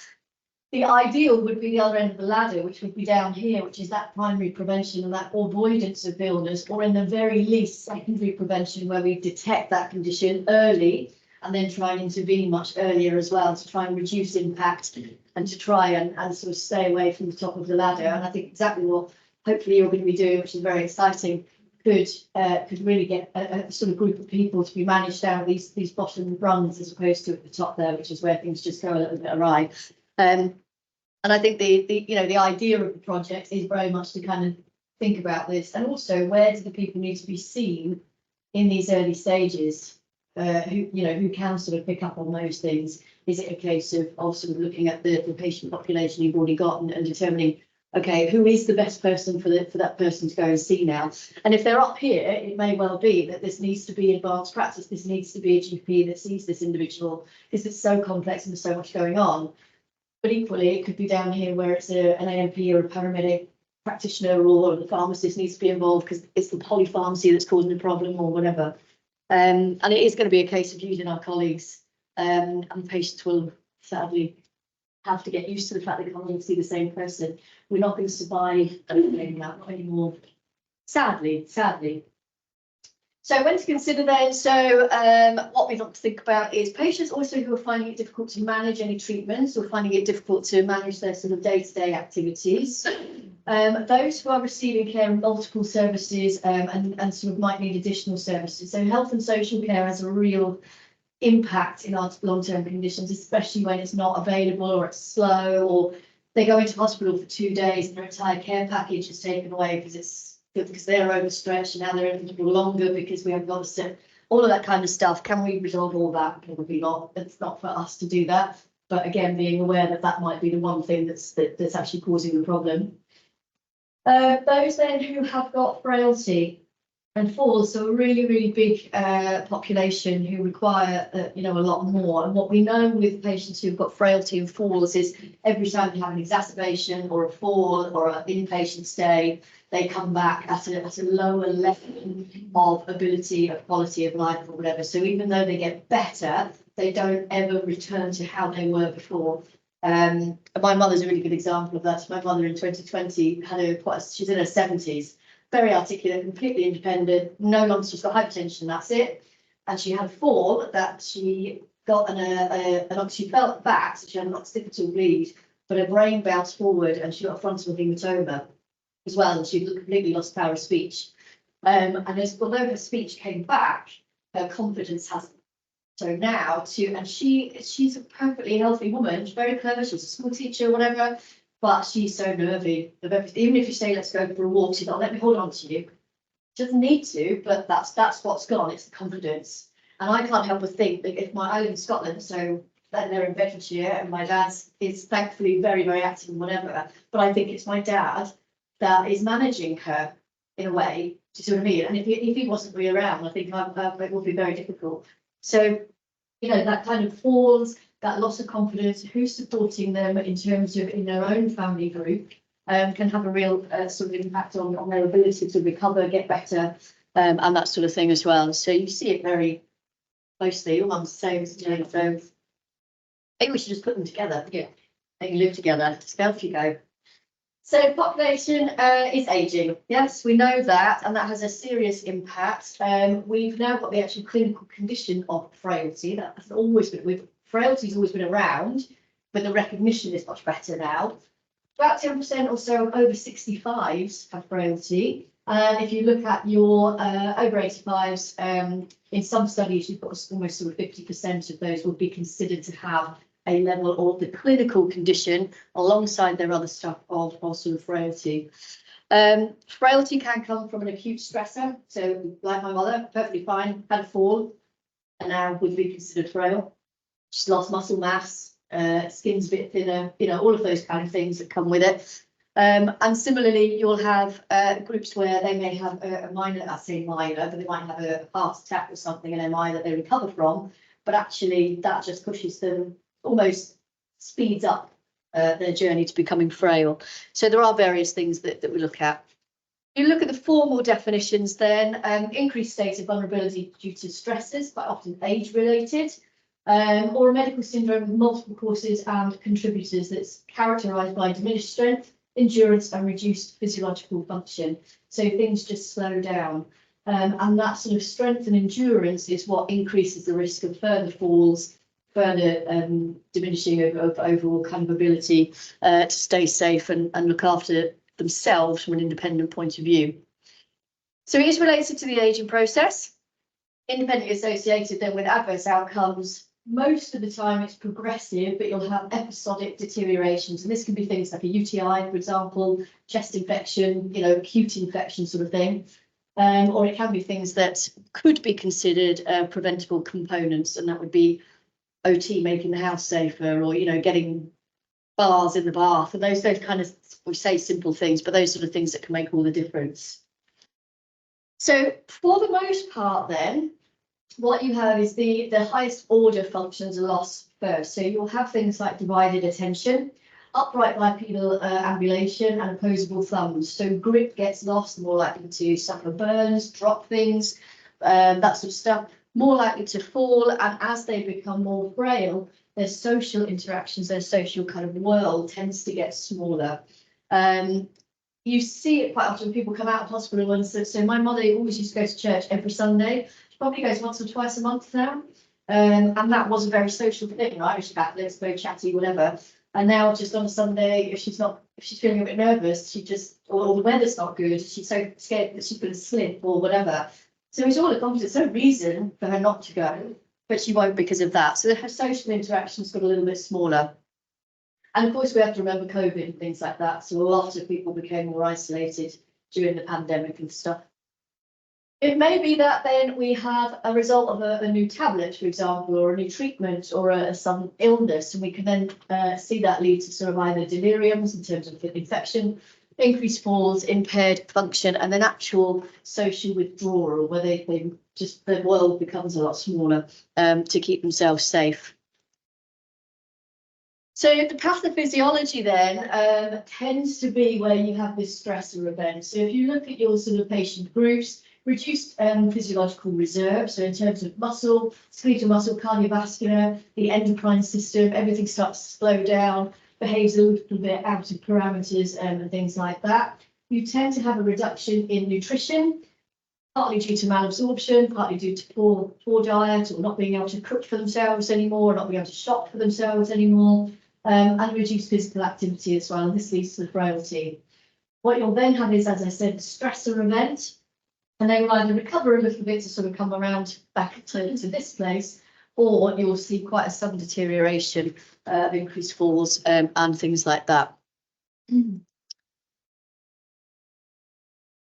The ideal would be the other end of the ladder, which would be down here, which is that primary prevention and that avoidance of illness, or in the very least secondary prevention, where we detect that condition early and then try and intervene much earlier as well to try and reduce impact and to try and sort of stay away from the top of the ladder. And I think exactly what hopefully you're going to be doing, which is very exciting, could really get a sort of group of people to be managed down these bottom rungs as opposed to at the top there, which is where things just go a little bit awry. And I think the idea of the project is very much to kind of think about this, and also where do the people need to be seen in these early stages, who can sort of pick up on those things. Is it a case of sort of looking at the patient population you've already got and determining, okay, who is the best person for that person to go and see now? And if they're up here, it may well be that this needs to be advanced practice. This needs to be a GP that sees this individual because it's so complex and there's so much going on. But equally, it could be down here where it's an AMP or a paramedic practitioner, or the pharmacist needs to be involved because it's the polypharmacy that's causing the problem or whatever. And it is going to be a case of using our colleagues, and patients will sadly have to get used to the fact they can't all see the same person. We're not going to survive that anymore. Sadly. So when to consider then, so what we want to think about is patients also who are finding it difficult to manage any treatments or finding it difficult to manage their sort of day-to-day activities. Those who are receiving care in multiple services and sort of might need additional services. So health and social care has a real impact in our long-term conditions, especially when it's not available or it's slow, or they go into hospital for 2 days and their entire care package is taken away because they're overstretched and now they're in hospital longer because we haven't got a set, all of that kind of stuff. Can we resolve all that? Probably not. It's not for us to do that. But again, being aware that that might be the one thing that's actually causing the problem. Those then who have got frailty and falls, so a really, really big population who require, a lot more. And what we know with patients who've got frailty and falls is every time they have an exacerbation or a fall or an inpatient stay, they come back at a lower level of ability, of quality of life or whatever. So even though they get better, they don't ever return to how they were before. My mother's a really good example of that. My mother in 2020 she's in her 70s. Very articulate, completely independent, no longer, she's got hypertension, that's it. And she had a fall that she got she felt back, so she had an occipital bleed, but her brain bounced forward and she got a frontal hematoma as well, and she completely lost power of speech. And although her speech came back, her confidence hasn't. So now she's a perfectly healthy woman, she's very clever, she's a school teacher, whatever. But she's so nervy of everything. Even if you say, let's go for a walk, she's like, let me hold on to you. She doesn't need to, but that's what's gone. It's the confidence. And I can't help but think that if I live in Scotland, so they're in Bedfordshire, and my dad is thankfully very, very active and whatever. But I think it's my dad that is managing her in a way. Do you see what I mean? And if he wasn't really around, I think it would be very difficult. So, that kind of falls, that loss of confidence, who's supporting them in terms of in their own family group, can have a real sort of impact on their ability to recover, get better, and that sort of thing as well. So you see it very closely. All I'm saying is, so I think we should just put them together. Yeah. They can live together. Just go off you go. So population is ageing. Yes, we know that, and that has a serious impact. We've now got the actual clinical condition of frailty. That has always been frailty's always been around, but the recognition is much better now. About 10% or so of over 65s have frailty. And if you look at your over 85s, in some studies, you've got almost sort of 50% of those would be considered to have a level of the clinical condition alongside their other stuff of sort of frailty. Frailty can come from an acute stressor. So like my mother, perfectly fine, had a fall, and now would be considered frail. She's lost muscle mass, skin's a bit thinner, all of those kind of things that come with it. And similarly, you'll have groups where they may have a minor, I say minor, but they might have a heart attack or something, an MI that they recover from, but actually that just pushes them, almost speeds up their journey to becoming frail. So there are various things that we look at. You look at the formal definitions then, increased state of vulnerability due to stresses, quite often age-related, or a medical syndrome with multiple causes and contributors that's characterised by diminished strength, endurance and reduced physiological function. So things just slow down. And that sort of strength and endurance is what increases the risk of further falls, further diminishing of overall kind of ability to stay safe and look after themselves from an independent point of view. So it is related to the ageing process, independently associated then with adverse outcomes. Most of the time it's progressive, but you'll have episodic deteriorations, and this can be things like a UTI, for example, chest infection, acute infection sort of thing. Or it can be things that could be considered preventable components, and that would be OT making the house safer, or getting bars in the bath, and those kind of, we say simple things, but those sort of things that can make all the difference. So for the most part then, what you have is the highest order functions are lost first. So you'll have things like divided attention, upright bipedal ambulation, and opposable thumbs. So grip gets lost, more likely to suffer burns, drop things, that sort of stuff, more likely to fall. And as they become more frail, their social interactions, their social kind of world tends to get smaller. You see it quite often. People come out of hospital, and so my mother always used to go to church every Sunday. She probably goes once or twice a month now. And that was a very social thing, Irish Catholics, very chatty, whatever. And now just on a Sunday, if she's feeling a bit nervous, or the weather's not good, she's so scared that she's going to slip or whatever. So it's all a confidence, there's no reason for her not to go. but she won't because of that. So her social interactions got a little bit smaller. And of course, we have to remember COVID and things like that. So a lot of people became more isolated during the pandemic and stuff. It may be that then we have a result of a new tablet, for example, or a new treatment or some illness, and we can then see that lead to sort of either deliriums in terms of infection, increased falls, impaired function, and then actual social withdrawal, where they just, the world becomes a lot smaller to keep themselves safe. So the pathophysiology then tends to be where you have this stressor event. So if you look at your sort of patient groups, reduced physiological reserve, so in terms of muscle, skeletal muscle, cardiovascular, the endocrine system, everything starts to slow down, behaves a little bit out of parameters and things like that. You tend to have a reduction in nutrition, partly due to malabsorption, partly due to poor diet, or not being able to cook for themselves anymore, or not being able to shop for themselves anymore, and reduced physical activity as well. And this leads to frailty. What you'll then have is, as I said, a stressor event, and they will either recover a little bit to sort of come around back to this place, or you'll see quite a sudden deterioration of increased falls and things like that.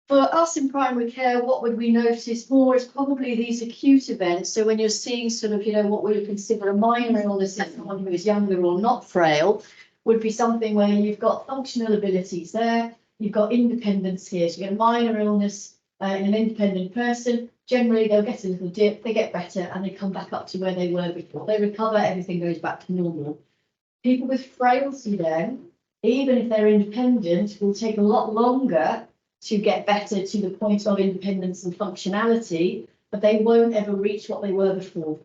For us in primary care, what would we notice more is probably these acute events. So when you're seeing sort of, you know, what we would consider a minor illness in someone who is younger or not frail, would be something where you've got functional abilities there, you've got independence here. So you get a minor illness in an independent person. Generally, they'll get a little dip, they get better, and they come back up to where they were before. They recover, everything goes back to normal. People with frailty then, even if they're independent, will take a lot longer to get better to the point of independence and functionality, but they won't ever reach what they were before.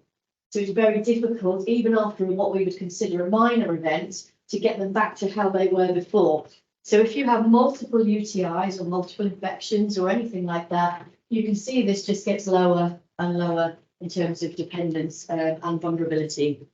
So it's very difficult, even after what we would consider a minor event, to get them back to how they were before. So if you have multiple UTIs or multiple infections or anything like that, you can see this just gets lower and lower in terms of dependence and vulnerability.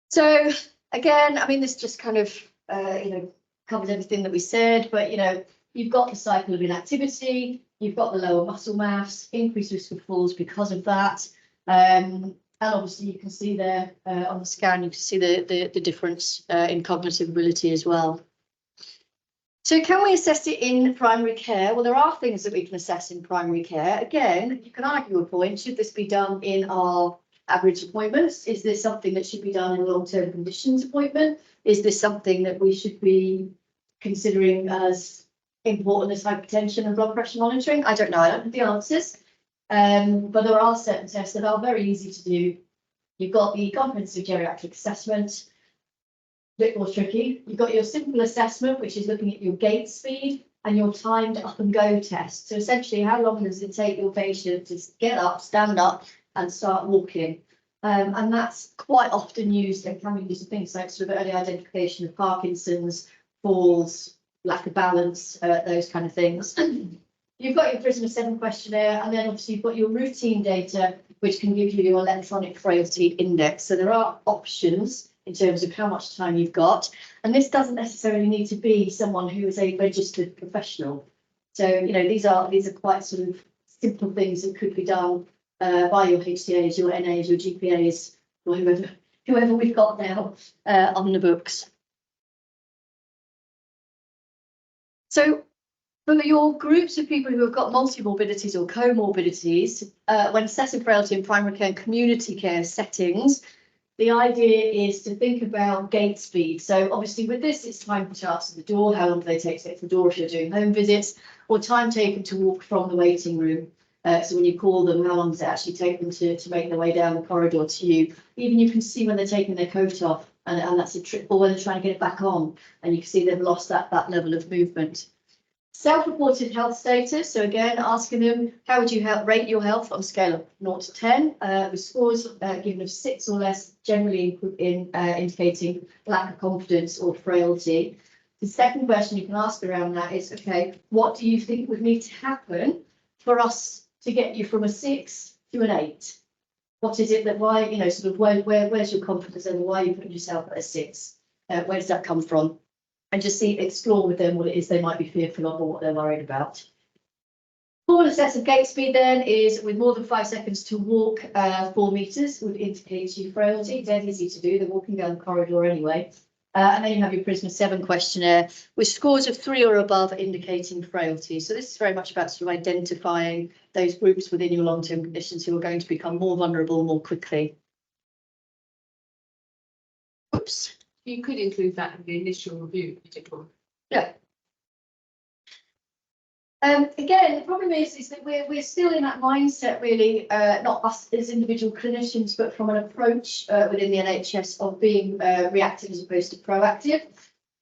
So again, I mean, this just kind of, you know, covers everything that we said, but, you know, you've got the cycle of inactivity, you've got the lower muscle mass, increased risk of falls because of that. And obviously you can see there on the scan, you can see the difference in cognitive ability as well. So can we assess it in primary care? Well, there are things that we can assess in primary care. Again, you can argue a point, should this be done in our average appointments? Is this something that should be done in a long-term conditions appointment? Is this something that we should be considering as important as hypertension and blood pressure monitoring? I don't know, I don't have the answers. But there are certain tests that are very easy to do. You've got the comprehensive geriatric assessment, a bit more tricky. You've got your simple assessment, which is looking at your gait speed and your timed up and go test. So essentially, how long does it take your patient to get up, stand up and start walking? And that's quite often used and can be used for things like sort of early identification of Parkinson's, falls, lack of balance, those kind of things. You've got your Prisoner 7 questionnaire, and then obviously you've got your routine data, which can give you your electronic frailty index. So there are options in terms of how much time you've got. And this doesn't necessarily need to be someone who is a registered professional. So, you know, these are quite sort of simple things that could be done by your HCAs, your NAs, your GPAs, or whoever we've got now on the books. So for your groups of people who have got multimorbidities or comorbidities, when assessing frailty in primary care and community care settings, the idea is to think about gait speed. So obviously with this, it's time to answer the door, how long do they take to get to the door if you're doing home visits, or time taken to walk from the waiting room. So when you call them, how long does it actually take them to make their way down the corridor to you? Even you can see when they're taking their coat off, and that's a trick, or when they're trying to get it back on, and you can see they've lost that level of movement. Self-reported health status. So again, asking them, how would you rate your health on a scale of 0 to 10, with scores given of 6 or less, generally indicating lack of confidence or frailty. The second question you can ask around that is, okay, what do you think would need to happen for us to get you from a 6 to an 8? What is it that, why, you know, sort of where's your confidence level? Why are you putting yourself at a 6? Where does that come from? And just explore with them what it is they might be fearful of or what they're worried about. Full excessive gait speed then is with more than 5 seconds to walk 4 meters would indicate you frailty. Dead easy to do. They're walking down the corridor anyway. And then you have your Prisma 7 questionnaire with scores of 3 or above indicating frailty. So this is very much about sort of identifying those groups within your long-term conditions who are going to become more vulnerable more quickly. Oops. You could include that in the initial review. You did one. Yeah. Again, the problem is that we're still in that mindset, really, not us as individual clinicians, but from an approach within the NHS of being reactive as opposed to proactive.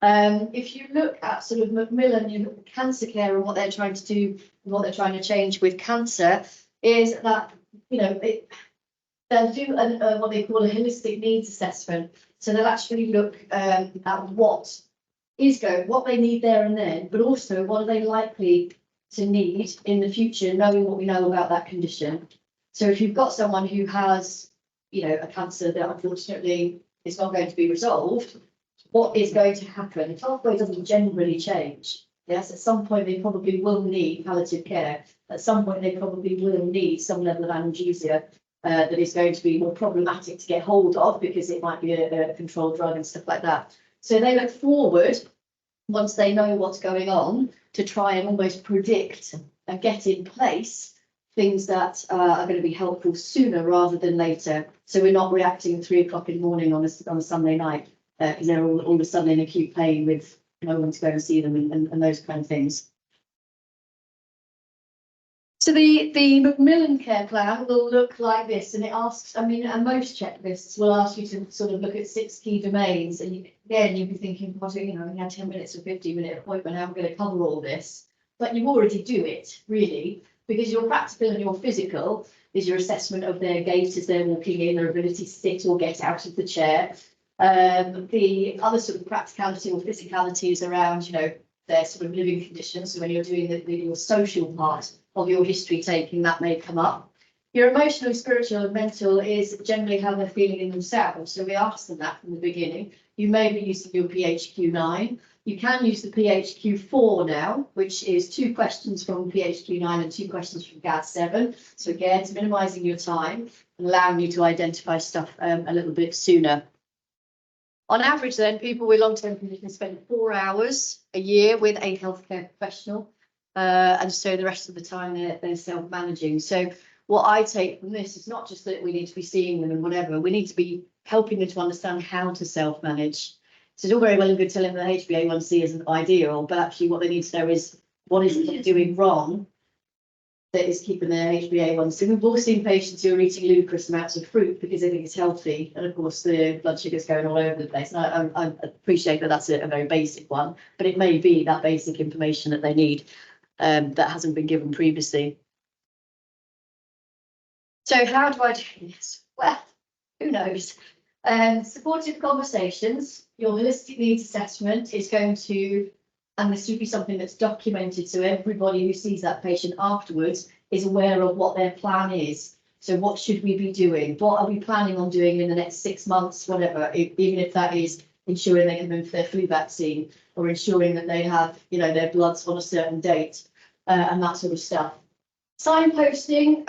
If you look at sort of Macmillan, you look at cancer care and what they're trying to do and what they're trying to change with cancer is that, you know, they'll do what they call a holistic needs assessment. So they'll actually look at what they need there and then, but also what are they likely to need in the future, knowing what we know about that condition. So if you've got someone who has, you know, a cancer that unfortunately is not going to be resolved, what is going to happen? The pathway doesn't generally change. Yes, at some point they probably will need palliative care. At some point they probably will need some level of analgesia that is going to be more problematic to get hold of because it might be a controlled drug and stuff like that. So they look forward, once they know what's going on, to try and almost predict and get in place things that are going to be helpful sooner rather than later. So we're not reacting at 3 o'clock in the morning on a Sunday night because they're all of a sudden in acute pain with no one to go and see them and those kind of things. So the Macmillan care plan will look like this, and it asks, I mean, and most checklists will ask you to sort of look at 6 key domains. And again, you'd be thinking, what, you know, we had 10 minutes or 15-minute appointment, how am I going to cover all this? But you already do it, really, because your practical and your physical is your assessment of their gait as they're walking in, their ability to sit or get out of the chair. The other sort of practicality or physicality is around, you know, their sort of living conditions. So when you're doing your social part of your history taking, that may come up. Your emotional, spiritual and mental is generally how they're feeling in themselves. So we ask them that from the beginning. You may be using your PHQ-9. You can use the PHQ-4 now, which is 2 questions from PHQ-9 and 2 questions from GAD-7. So again, it's minimising your time and allowing you to identify stuff a little bit sooner. On average then, people with long-term conditions spend 4 hours a year with a healthcare professional. And so the rest of the time they're self-managing. So what I take from this is not just that we need to be seeing them and whatever, we need to be helping them to understand how to self-manage. So it's all very well and good telling them the HbA1c isn't ideal, but actually what they need to know is what is it they're doing wrong that is keeping their HbA1c. We've all seen patients who are eating ludicrous amounts of fruit because they think it's healthy, and of course the blood sugar's going all over the place. And I appreciate that that's a very basic one, but it may be that basic information that they need that hasn't been given previously. So how do I do this? Well, who knows? Supportive conversations, your holistic needs assessment is going to, and this should be something that's documented so everybody who sees that patient afterwards is aware of what their plan is. So what should we be doing? What are we planning on doing in the next 6 months, whatever, even if that is ensuring they can move their flu vaccine or ensuring that they have, you know, their bloods on a certain date and that sort of stuff. Signposting,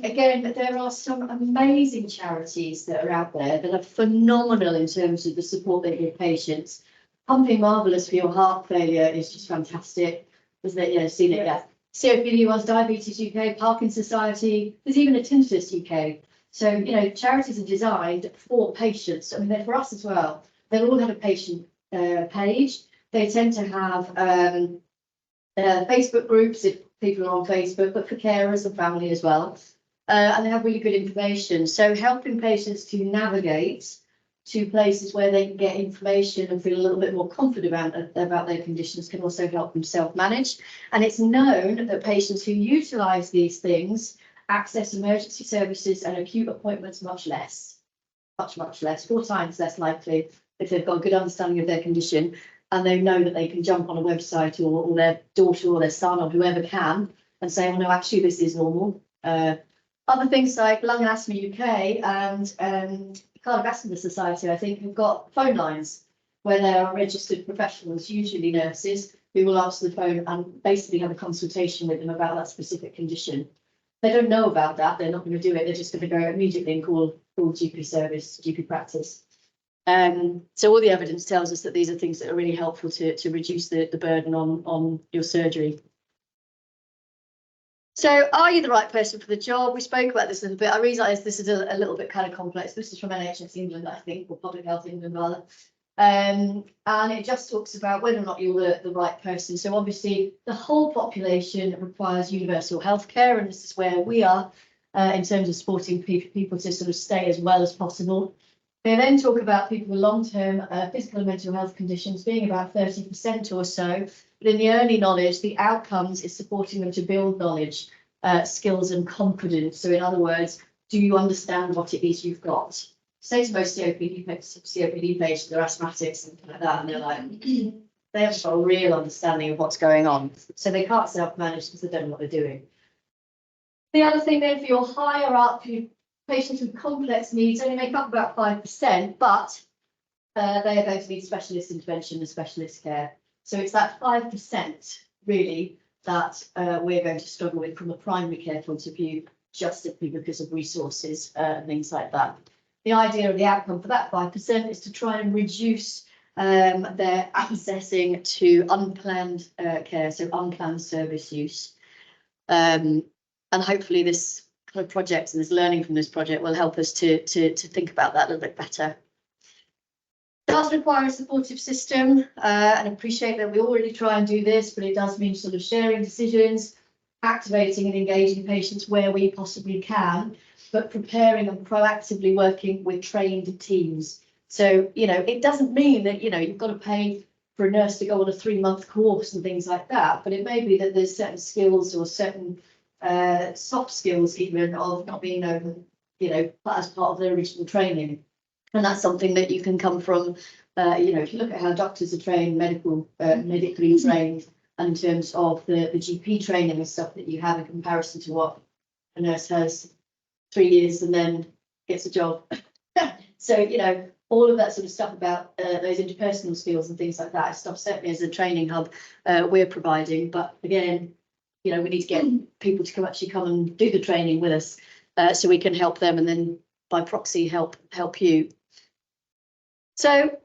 again, there are some amazing charities that are out there that are phenomenal in terms of the support they give patients. Pumping Marvellous for your heart failure is just fantastic. Isn't it? Yeah, seen it, yeah. COPD was Diabetes UK, Parkinson's Society, there's even a Tinnitus UK. So, you know, charities are designed for patients. I mean, they're for us as well. They all have a patient page. They tend to have Facebook groups if people are on Facebook, but for carers and family as well. And they have really good information. So helping patients to navigate to places where they can get information and feel a little bit more confident about their conditions can also help them self-manage. And it's known that patients who utilise these things access emergency services and acute appointments much less, much less, 4 times less likely if they've got a good understanding of their condition and they know that they can jump on a website or their daughter or their son or whoever can and say, oh no, actually this is normal. Other things like Lung and Asthma UK and Cardiovascular Society, I think, have got phone lines where there are registered professionals, usually nurses, who will answer the phone and basically have a consultation with them about that specific condition. They don't know about that, they're not going to do it, they're just going to go immediately and call GP service, GP practice. So all the evidence tells us that these are things that are really helpful to reduce the burden on your surgery. So are you the right person for the job? We spoke about this a little bit. I realise this is a little bit kind of complex. This is from NHS England, I think, or Public Health England rather. And it just talks about whether or not you're the right person. So obviously the whole population requires universal health care, and this is where we are in terms of supporting people to sort of stay as well as possible. They then talk about people with long-term physical and mental health conditions being about 30% or so. But in the early knowledge, the outcomes is supporting them to build knowledge, skills and confidence. So in other words, do you understand what it is you've got? Say to most COPD patients, they're asthmatics and like that, and they're like, they haven't got a real understanding of what's going on. So they can't self-manage because they don't know what they're doing. The other thing then, for your higher up, patients with complex needs only make up about 5%, but they are going to need specialist intervention and specialist care. So it's that 5% really that we're going to struggle with from a primary care point of view, just simply because of resources and things like that. The idea of the outcome for that 5% is to try and reduce their accessing to unplanned care, so unplanned service use. And hopefully this kind of project and this learning from this project will help us to think about that a little bit better. It does require a supportive system, and appreciate that we already try and do this, but it does mean sort of sharing decisions, activating and engaging patients where we possibly can, but preparing and proactively working with trained teams. So, you know, it doesn't mean that, you know, you've got to pay for a nurse to go on a 3-month course and things like that, but it may be that there's certain skills or certain soft skills even of not being known, you know, as part of their original training. And that's something that you can come from, you know, if you look at how doctors are trained, medically trained, and in terms of the GP training and stuff that you have in comparison to what a nurse has 3 years and then gets a job. So, you know, all of that sort of stuff about those interpersonal skills and things like that stuff, certainly as a training hub we're providing. But again, you know, we need to get people to come and do the training with us so we can help them and then by proxy help you. So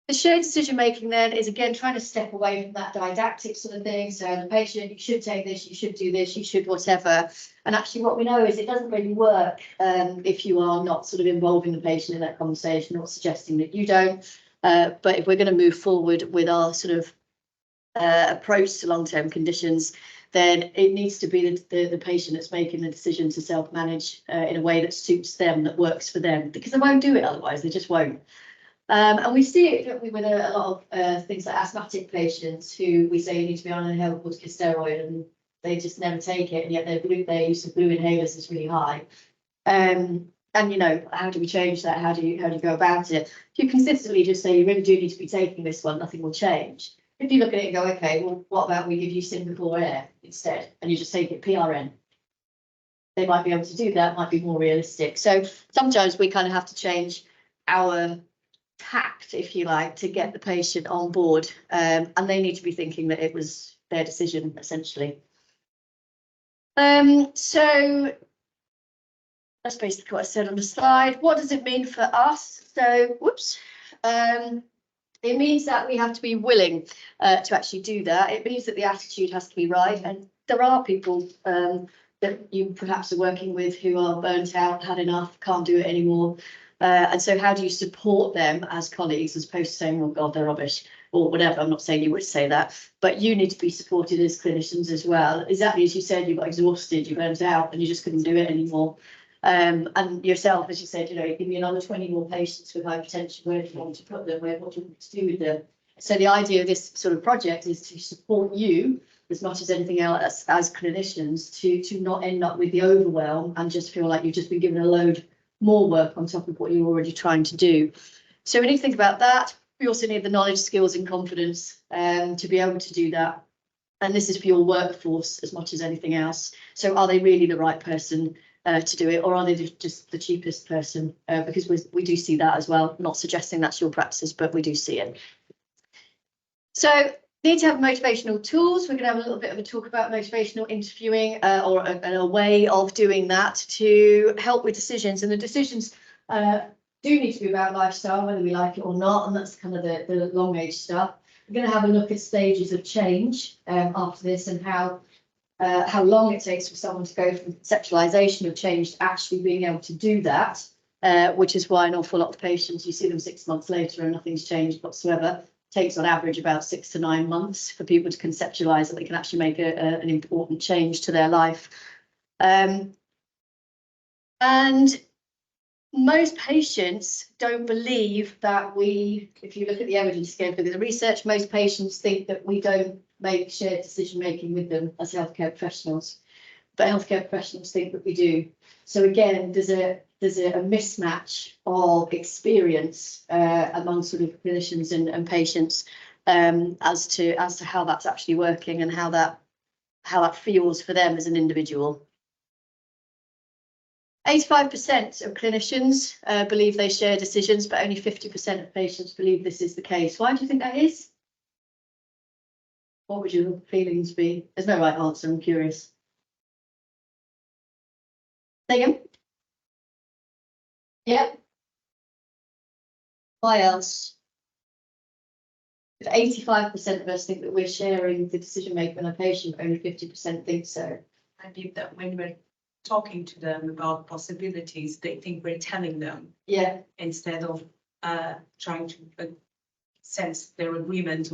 the shared decision making then is again trying to step away from that didactic sort of thing. So the patient, you should take this, you should do this, you should whatever. And actually what we know is it doesn't really work if you are not sort of involving the patient in that conversation or suggesting that you don't. But if we're going to move forward with our sort of approach to long-term conditions, then it needs to be the patient that's making the decision to self-manage in a way that suits them, that works for them, because they won't do it otherwise, they just won't. And we see it, don't we, with a lot of things like asthmatic patients who we say you need to be on an inhaled corticosteroid and they just never take it, and yet their use of blue inhalers is really high. And you know, how do we change that? How do you go about it? If you consistently just say you really do need to be taking this one, nothing will change. If you look at it and go, okay, well, what about we give you Symbicort Air instead, and you just take it PRN? They might be able to do that, might be more realistic. So sometimes we kind of have to change our tact, if you like, to get the patient on board, and they need to be thinking that it was their decision, essentially. So that's basically what I said on the slide. What does it mean for us? So, whoops. It means that we have to be willing to actually do that. It means that the attitude has to be right. And there are people that you perhaps are working with who are burnt out, had enough, can't do it anymore. And so how do you support them as colleagues, as opposed to saying, oh God, they're rubbish or whatever? I'm not saying you would say that, but you need to be supported as clinicians as well. Exactly as you said, you got exhausted, you burnt out and you just couldn't do it anymore. And yourself, as you said, you know, give me another 20 more patients with hypertension, where do you want to put them, what do you want to do with them? So the idea of this sort of project is to support you as much as anything else as clinicians to not end up with the overwhelm and just feel like you've just been given a load more work on top of what you're already trying to do. So we need to think about that. We also need the knowledge, skills and confidence to be able to do that. And this is for your workforce as much as anything else. So are they really the right person to do it, or are they just the cheapest person? Because we do see that as well. I'm not suggesting that's your practice, but we do see it. So Need to have motivational tools. We're going to have a little bit of a talk about motivational interviewing or a way of doing that to help with decisions. And the decisions do need to be about lifestyle, whether we like it or not. And that's kind of the long age stuff. We're going to have a look at stages of change after this and how long it takes for someone to go from conceptualization of change to actually being able to do that, which is why an awful lot of patients, you see them 6 months later and nothing's changed whatsoever. Takes on average about 6 to 9 months for people to conceptualize that they can actually make an important change to their life. And most patients don't believe that if you look at the evidence scale for the research, most patients think that we don't make shared decision making with them as healthcare professionals, but healthcare professionals think that we do. So again, there's a mismatch of experience among sort of clinicians and patients as to how that's actually working and how that feels for them as an individual. 85% of clinicians believe they share decisions, but only 50% of patients believe this is the case. Why do you think that is? What would your feelings be? There's no right answer, I'm curious. Say again? Yeah. Why else? If 85% of us think that we're sharing the decision making with a patient, only 50% think so. I believe that when we're talking to them about possibilities, they think we're telling them. Yeah. Instead of trying to sense their agreement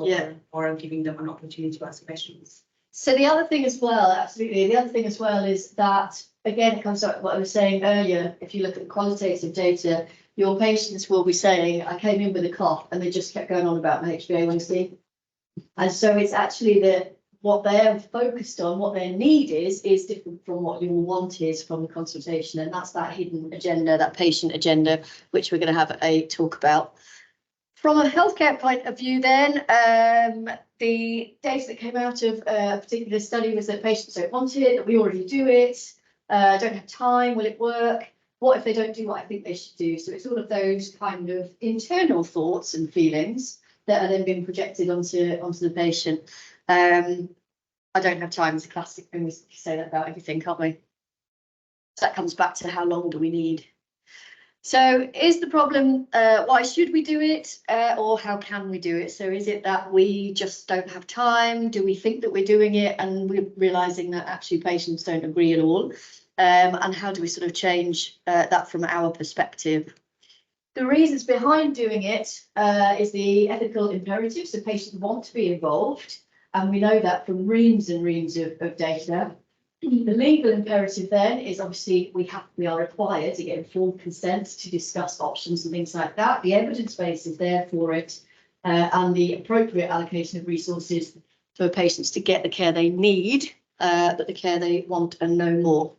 or giving them an opportunity to ask questions. So the other thing as well, absolutely, the other thing as well is that, again, it comes back to what I was saying earlier. If you look at the qualitative data, your patients will be saying, I came in with a cough, and they just kept going on about my HbA1c. And so it's actually that what they're focused on, what their need is different from what your want is from the consultation. And that's that hidden agenda, that patient agenda, which we're going to have a talk about. From a healthcare point of view, then, the data that came out of a particular study was that patients don't want it, that we already do it, don't have time, will it work? What if they don't do what I think they should do? So it's all of those kind of internal thoughts and feelings that are then being projected onto the patient. I don't have time is a classic thing. We say that about everything, can't we? So that comes back to how long do we need? So is the problem, why should we do it or how can we do it? So is it that we just don't have time? Do we think that we're doing it and we're realizing that actually patients don't agree at all? And how do we sort of change that from our perspective? The reasons behind doing it is the ethical imperative. So patients want to be involved. And we know that from reams and reams of data. The legal imperative then is obviously we are required to get informed consent to discuss options and things like that. The evidence base is there for it and the appropriate allocation of resources for patients to get the care they need, but the care they want and no more.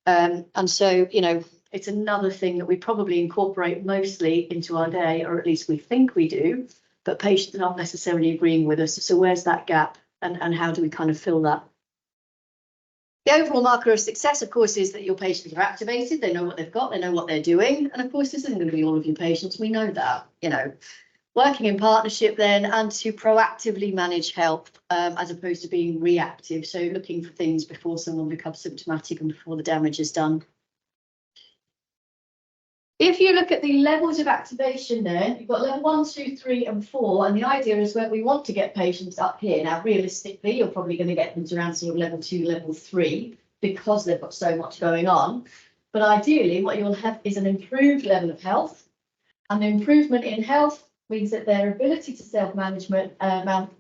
And so, you know, it's another thing that we probably incorporate mostly into our day, or at least we think we do, but patients aren't necessarily agreeing with us. So where's that gap and how do we kind of fill that? The overall marker of success, of course, is that your patients are activated. They know what they've got. They know what they're doing. And of course, this isn't going to be all of your patients. We know that, you know, working in partnership then and to proactively manage health as opposed to being reactive. So looking for things before someone becomes symptomatic and before the damage is done. If you look at the levels of activation then, you've got level 1, 2, 3 and 4. And the idea is where we want to get patients up here. Now, realistically, you're probably going to get them to around sort of level 2, level 3, because they've got so much going on. But ideally, what you'll have is an improved level of health. And the improvement in health means that their ability to self-management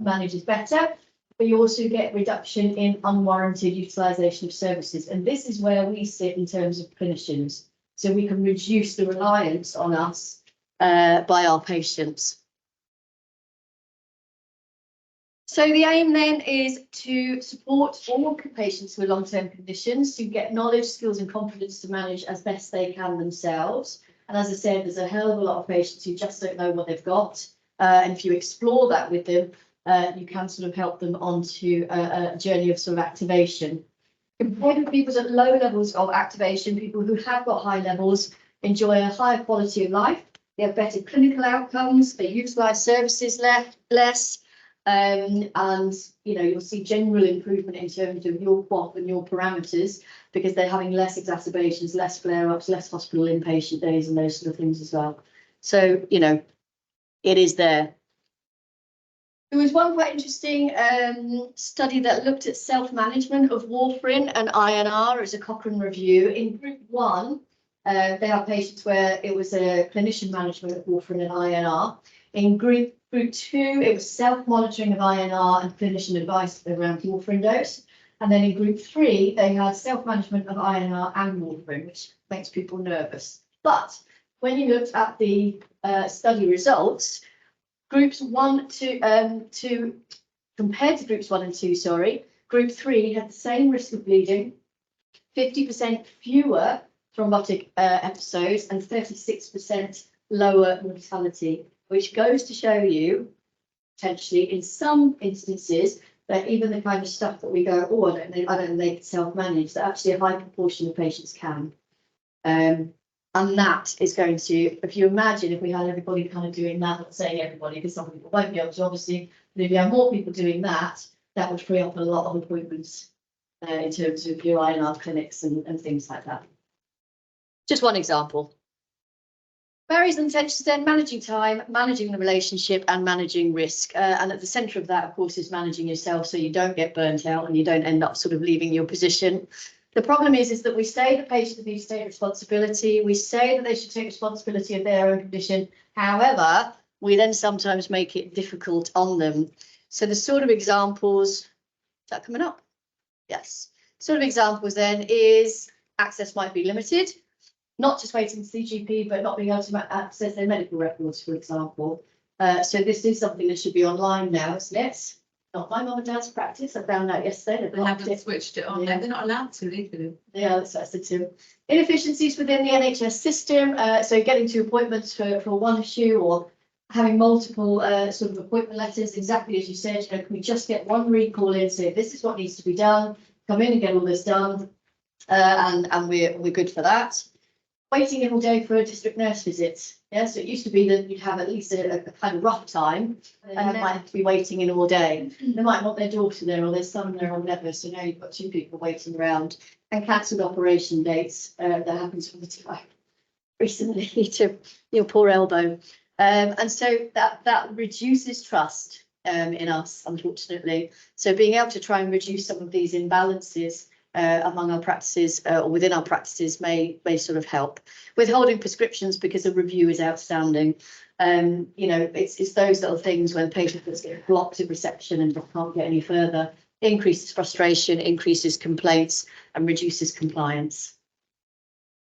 manage is better. But you also get reduction in unwarranted utilisation of services. And this is where we sit in terms of clinicians. So we can reduce the reliance on us by our patients. So the aim then is to support all patients with long-term conditions to get knowledge, skills and confidence to manage as best they can themselves. And as I said, there's a hell of a lot of patients who just don't know what they've got. And if you explore that with them, you can sort of help them onto a journey of sort of activation. Compared with people at low levels of activation, people who have got high levels enjoy a higher quality of life. They have better clinical outcomes. They utilise services less. And, you know, you'll see general improvement in terms of your QOF and your parameters because they're having less exacerbations, less flare-ups, less hospital inpatient days and those sort of things as well. So, you know, it is there. There was one quite interesting study that looked at self-management of warfarin and INR as a Cochrane review. In group 1, they are patients where it was a clinician management of warfarin and INR. In group 2, it was self-monitoring of INR and clinician advice around warfarin dose. And then in group 3, they had self-management of INR and warfarin, which makes people nervous. But when you looked at the study results, groups 1 to compared to groups 1 and 2, sorry, group 3 had the same risk of bleeding, 50% fewer thrombotic episodes, and 36% lower mortality, which goes to show you potentially in some instances that even the kind of stuff that we go, oh, I don't know, they can self-manage, that actually a high proportion of patients can. And that is going to, if you imagine if we had everybody kind of doing that, not saying everybody, because some people won't be able to, obviously, but if you have more people doing that, that would free up a lot of appointments in terms of your INR clinics and things like that. Just one example. Barriers and intentions then, managing time, managing the relationship and managing risk. And at the centre of that, of course, is managing yourself so you don't get burnt out and you don't end up sort of leaving your position. The problem is that we say the patient needs to take responsibility. We say that they should take responsibility of their own condition. However, we then sometimes make it difficult on them. So the sort of examples, is that coming up? Yes. Sort of examples then is access might be limited, not just waiting to see GP, but not being able to access their medical records, for example. So this is something that should be online now, isn't it? Not my mum and dad's practice. I found out yesterday. They haven't switched it on. Yeah. They're not allowed to legally. Yeah, that's what I said too. Inefficiencies within the NHS system. So getting to appointments for one issue or having multiple sort of appointment letters, exactly as you said, you know, can we just get one recall in, say this is what needs to be done, come in and get all this done, and we're good for that. Waiting in all day for a district nurse visit. Yeah, so it used to be that you'd have at least a kind of rough time and they might have to be waiting in all day. They might want their daughter there or their son there or whatever. So now you've got 2 people waiting around, and cancelled operation dates. That happens all the time. Recently to your poor elbow. And so that reduces trust in us, unfortunately. So being able to try and reduce some of these imbalances among our practices or within our practices may sort of help. Withholding prescriptions because a review is outstanding. You know, it's those little things when patients get blocked at reception and can't get any further, increases frustration, increases complaints and reduces compliance.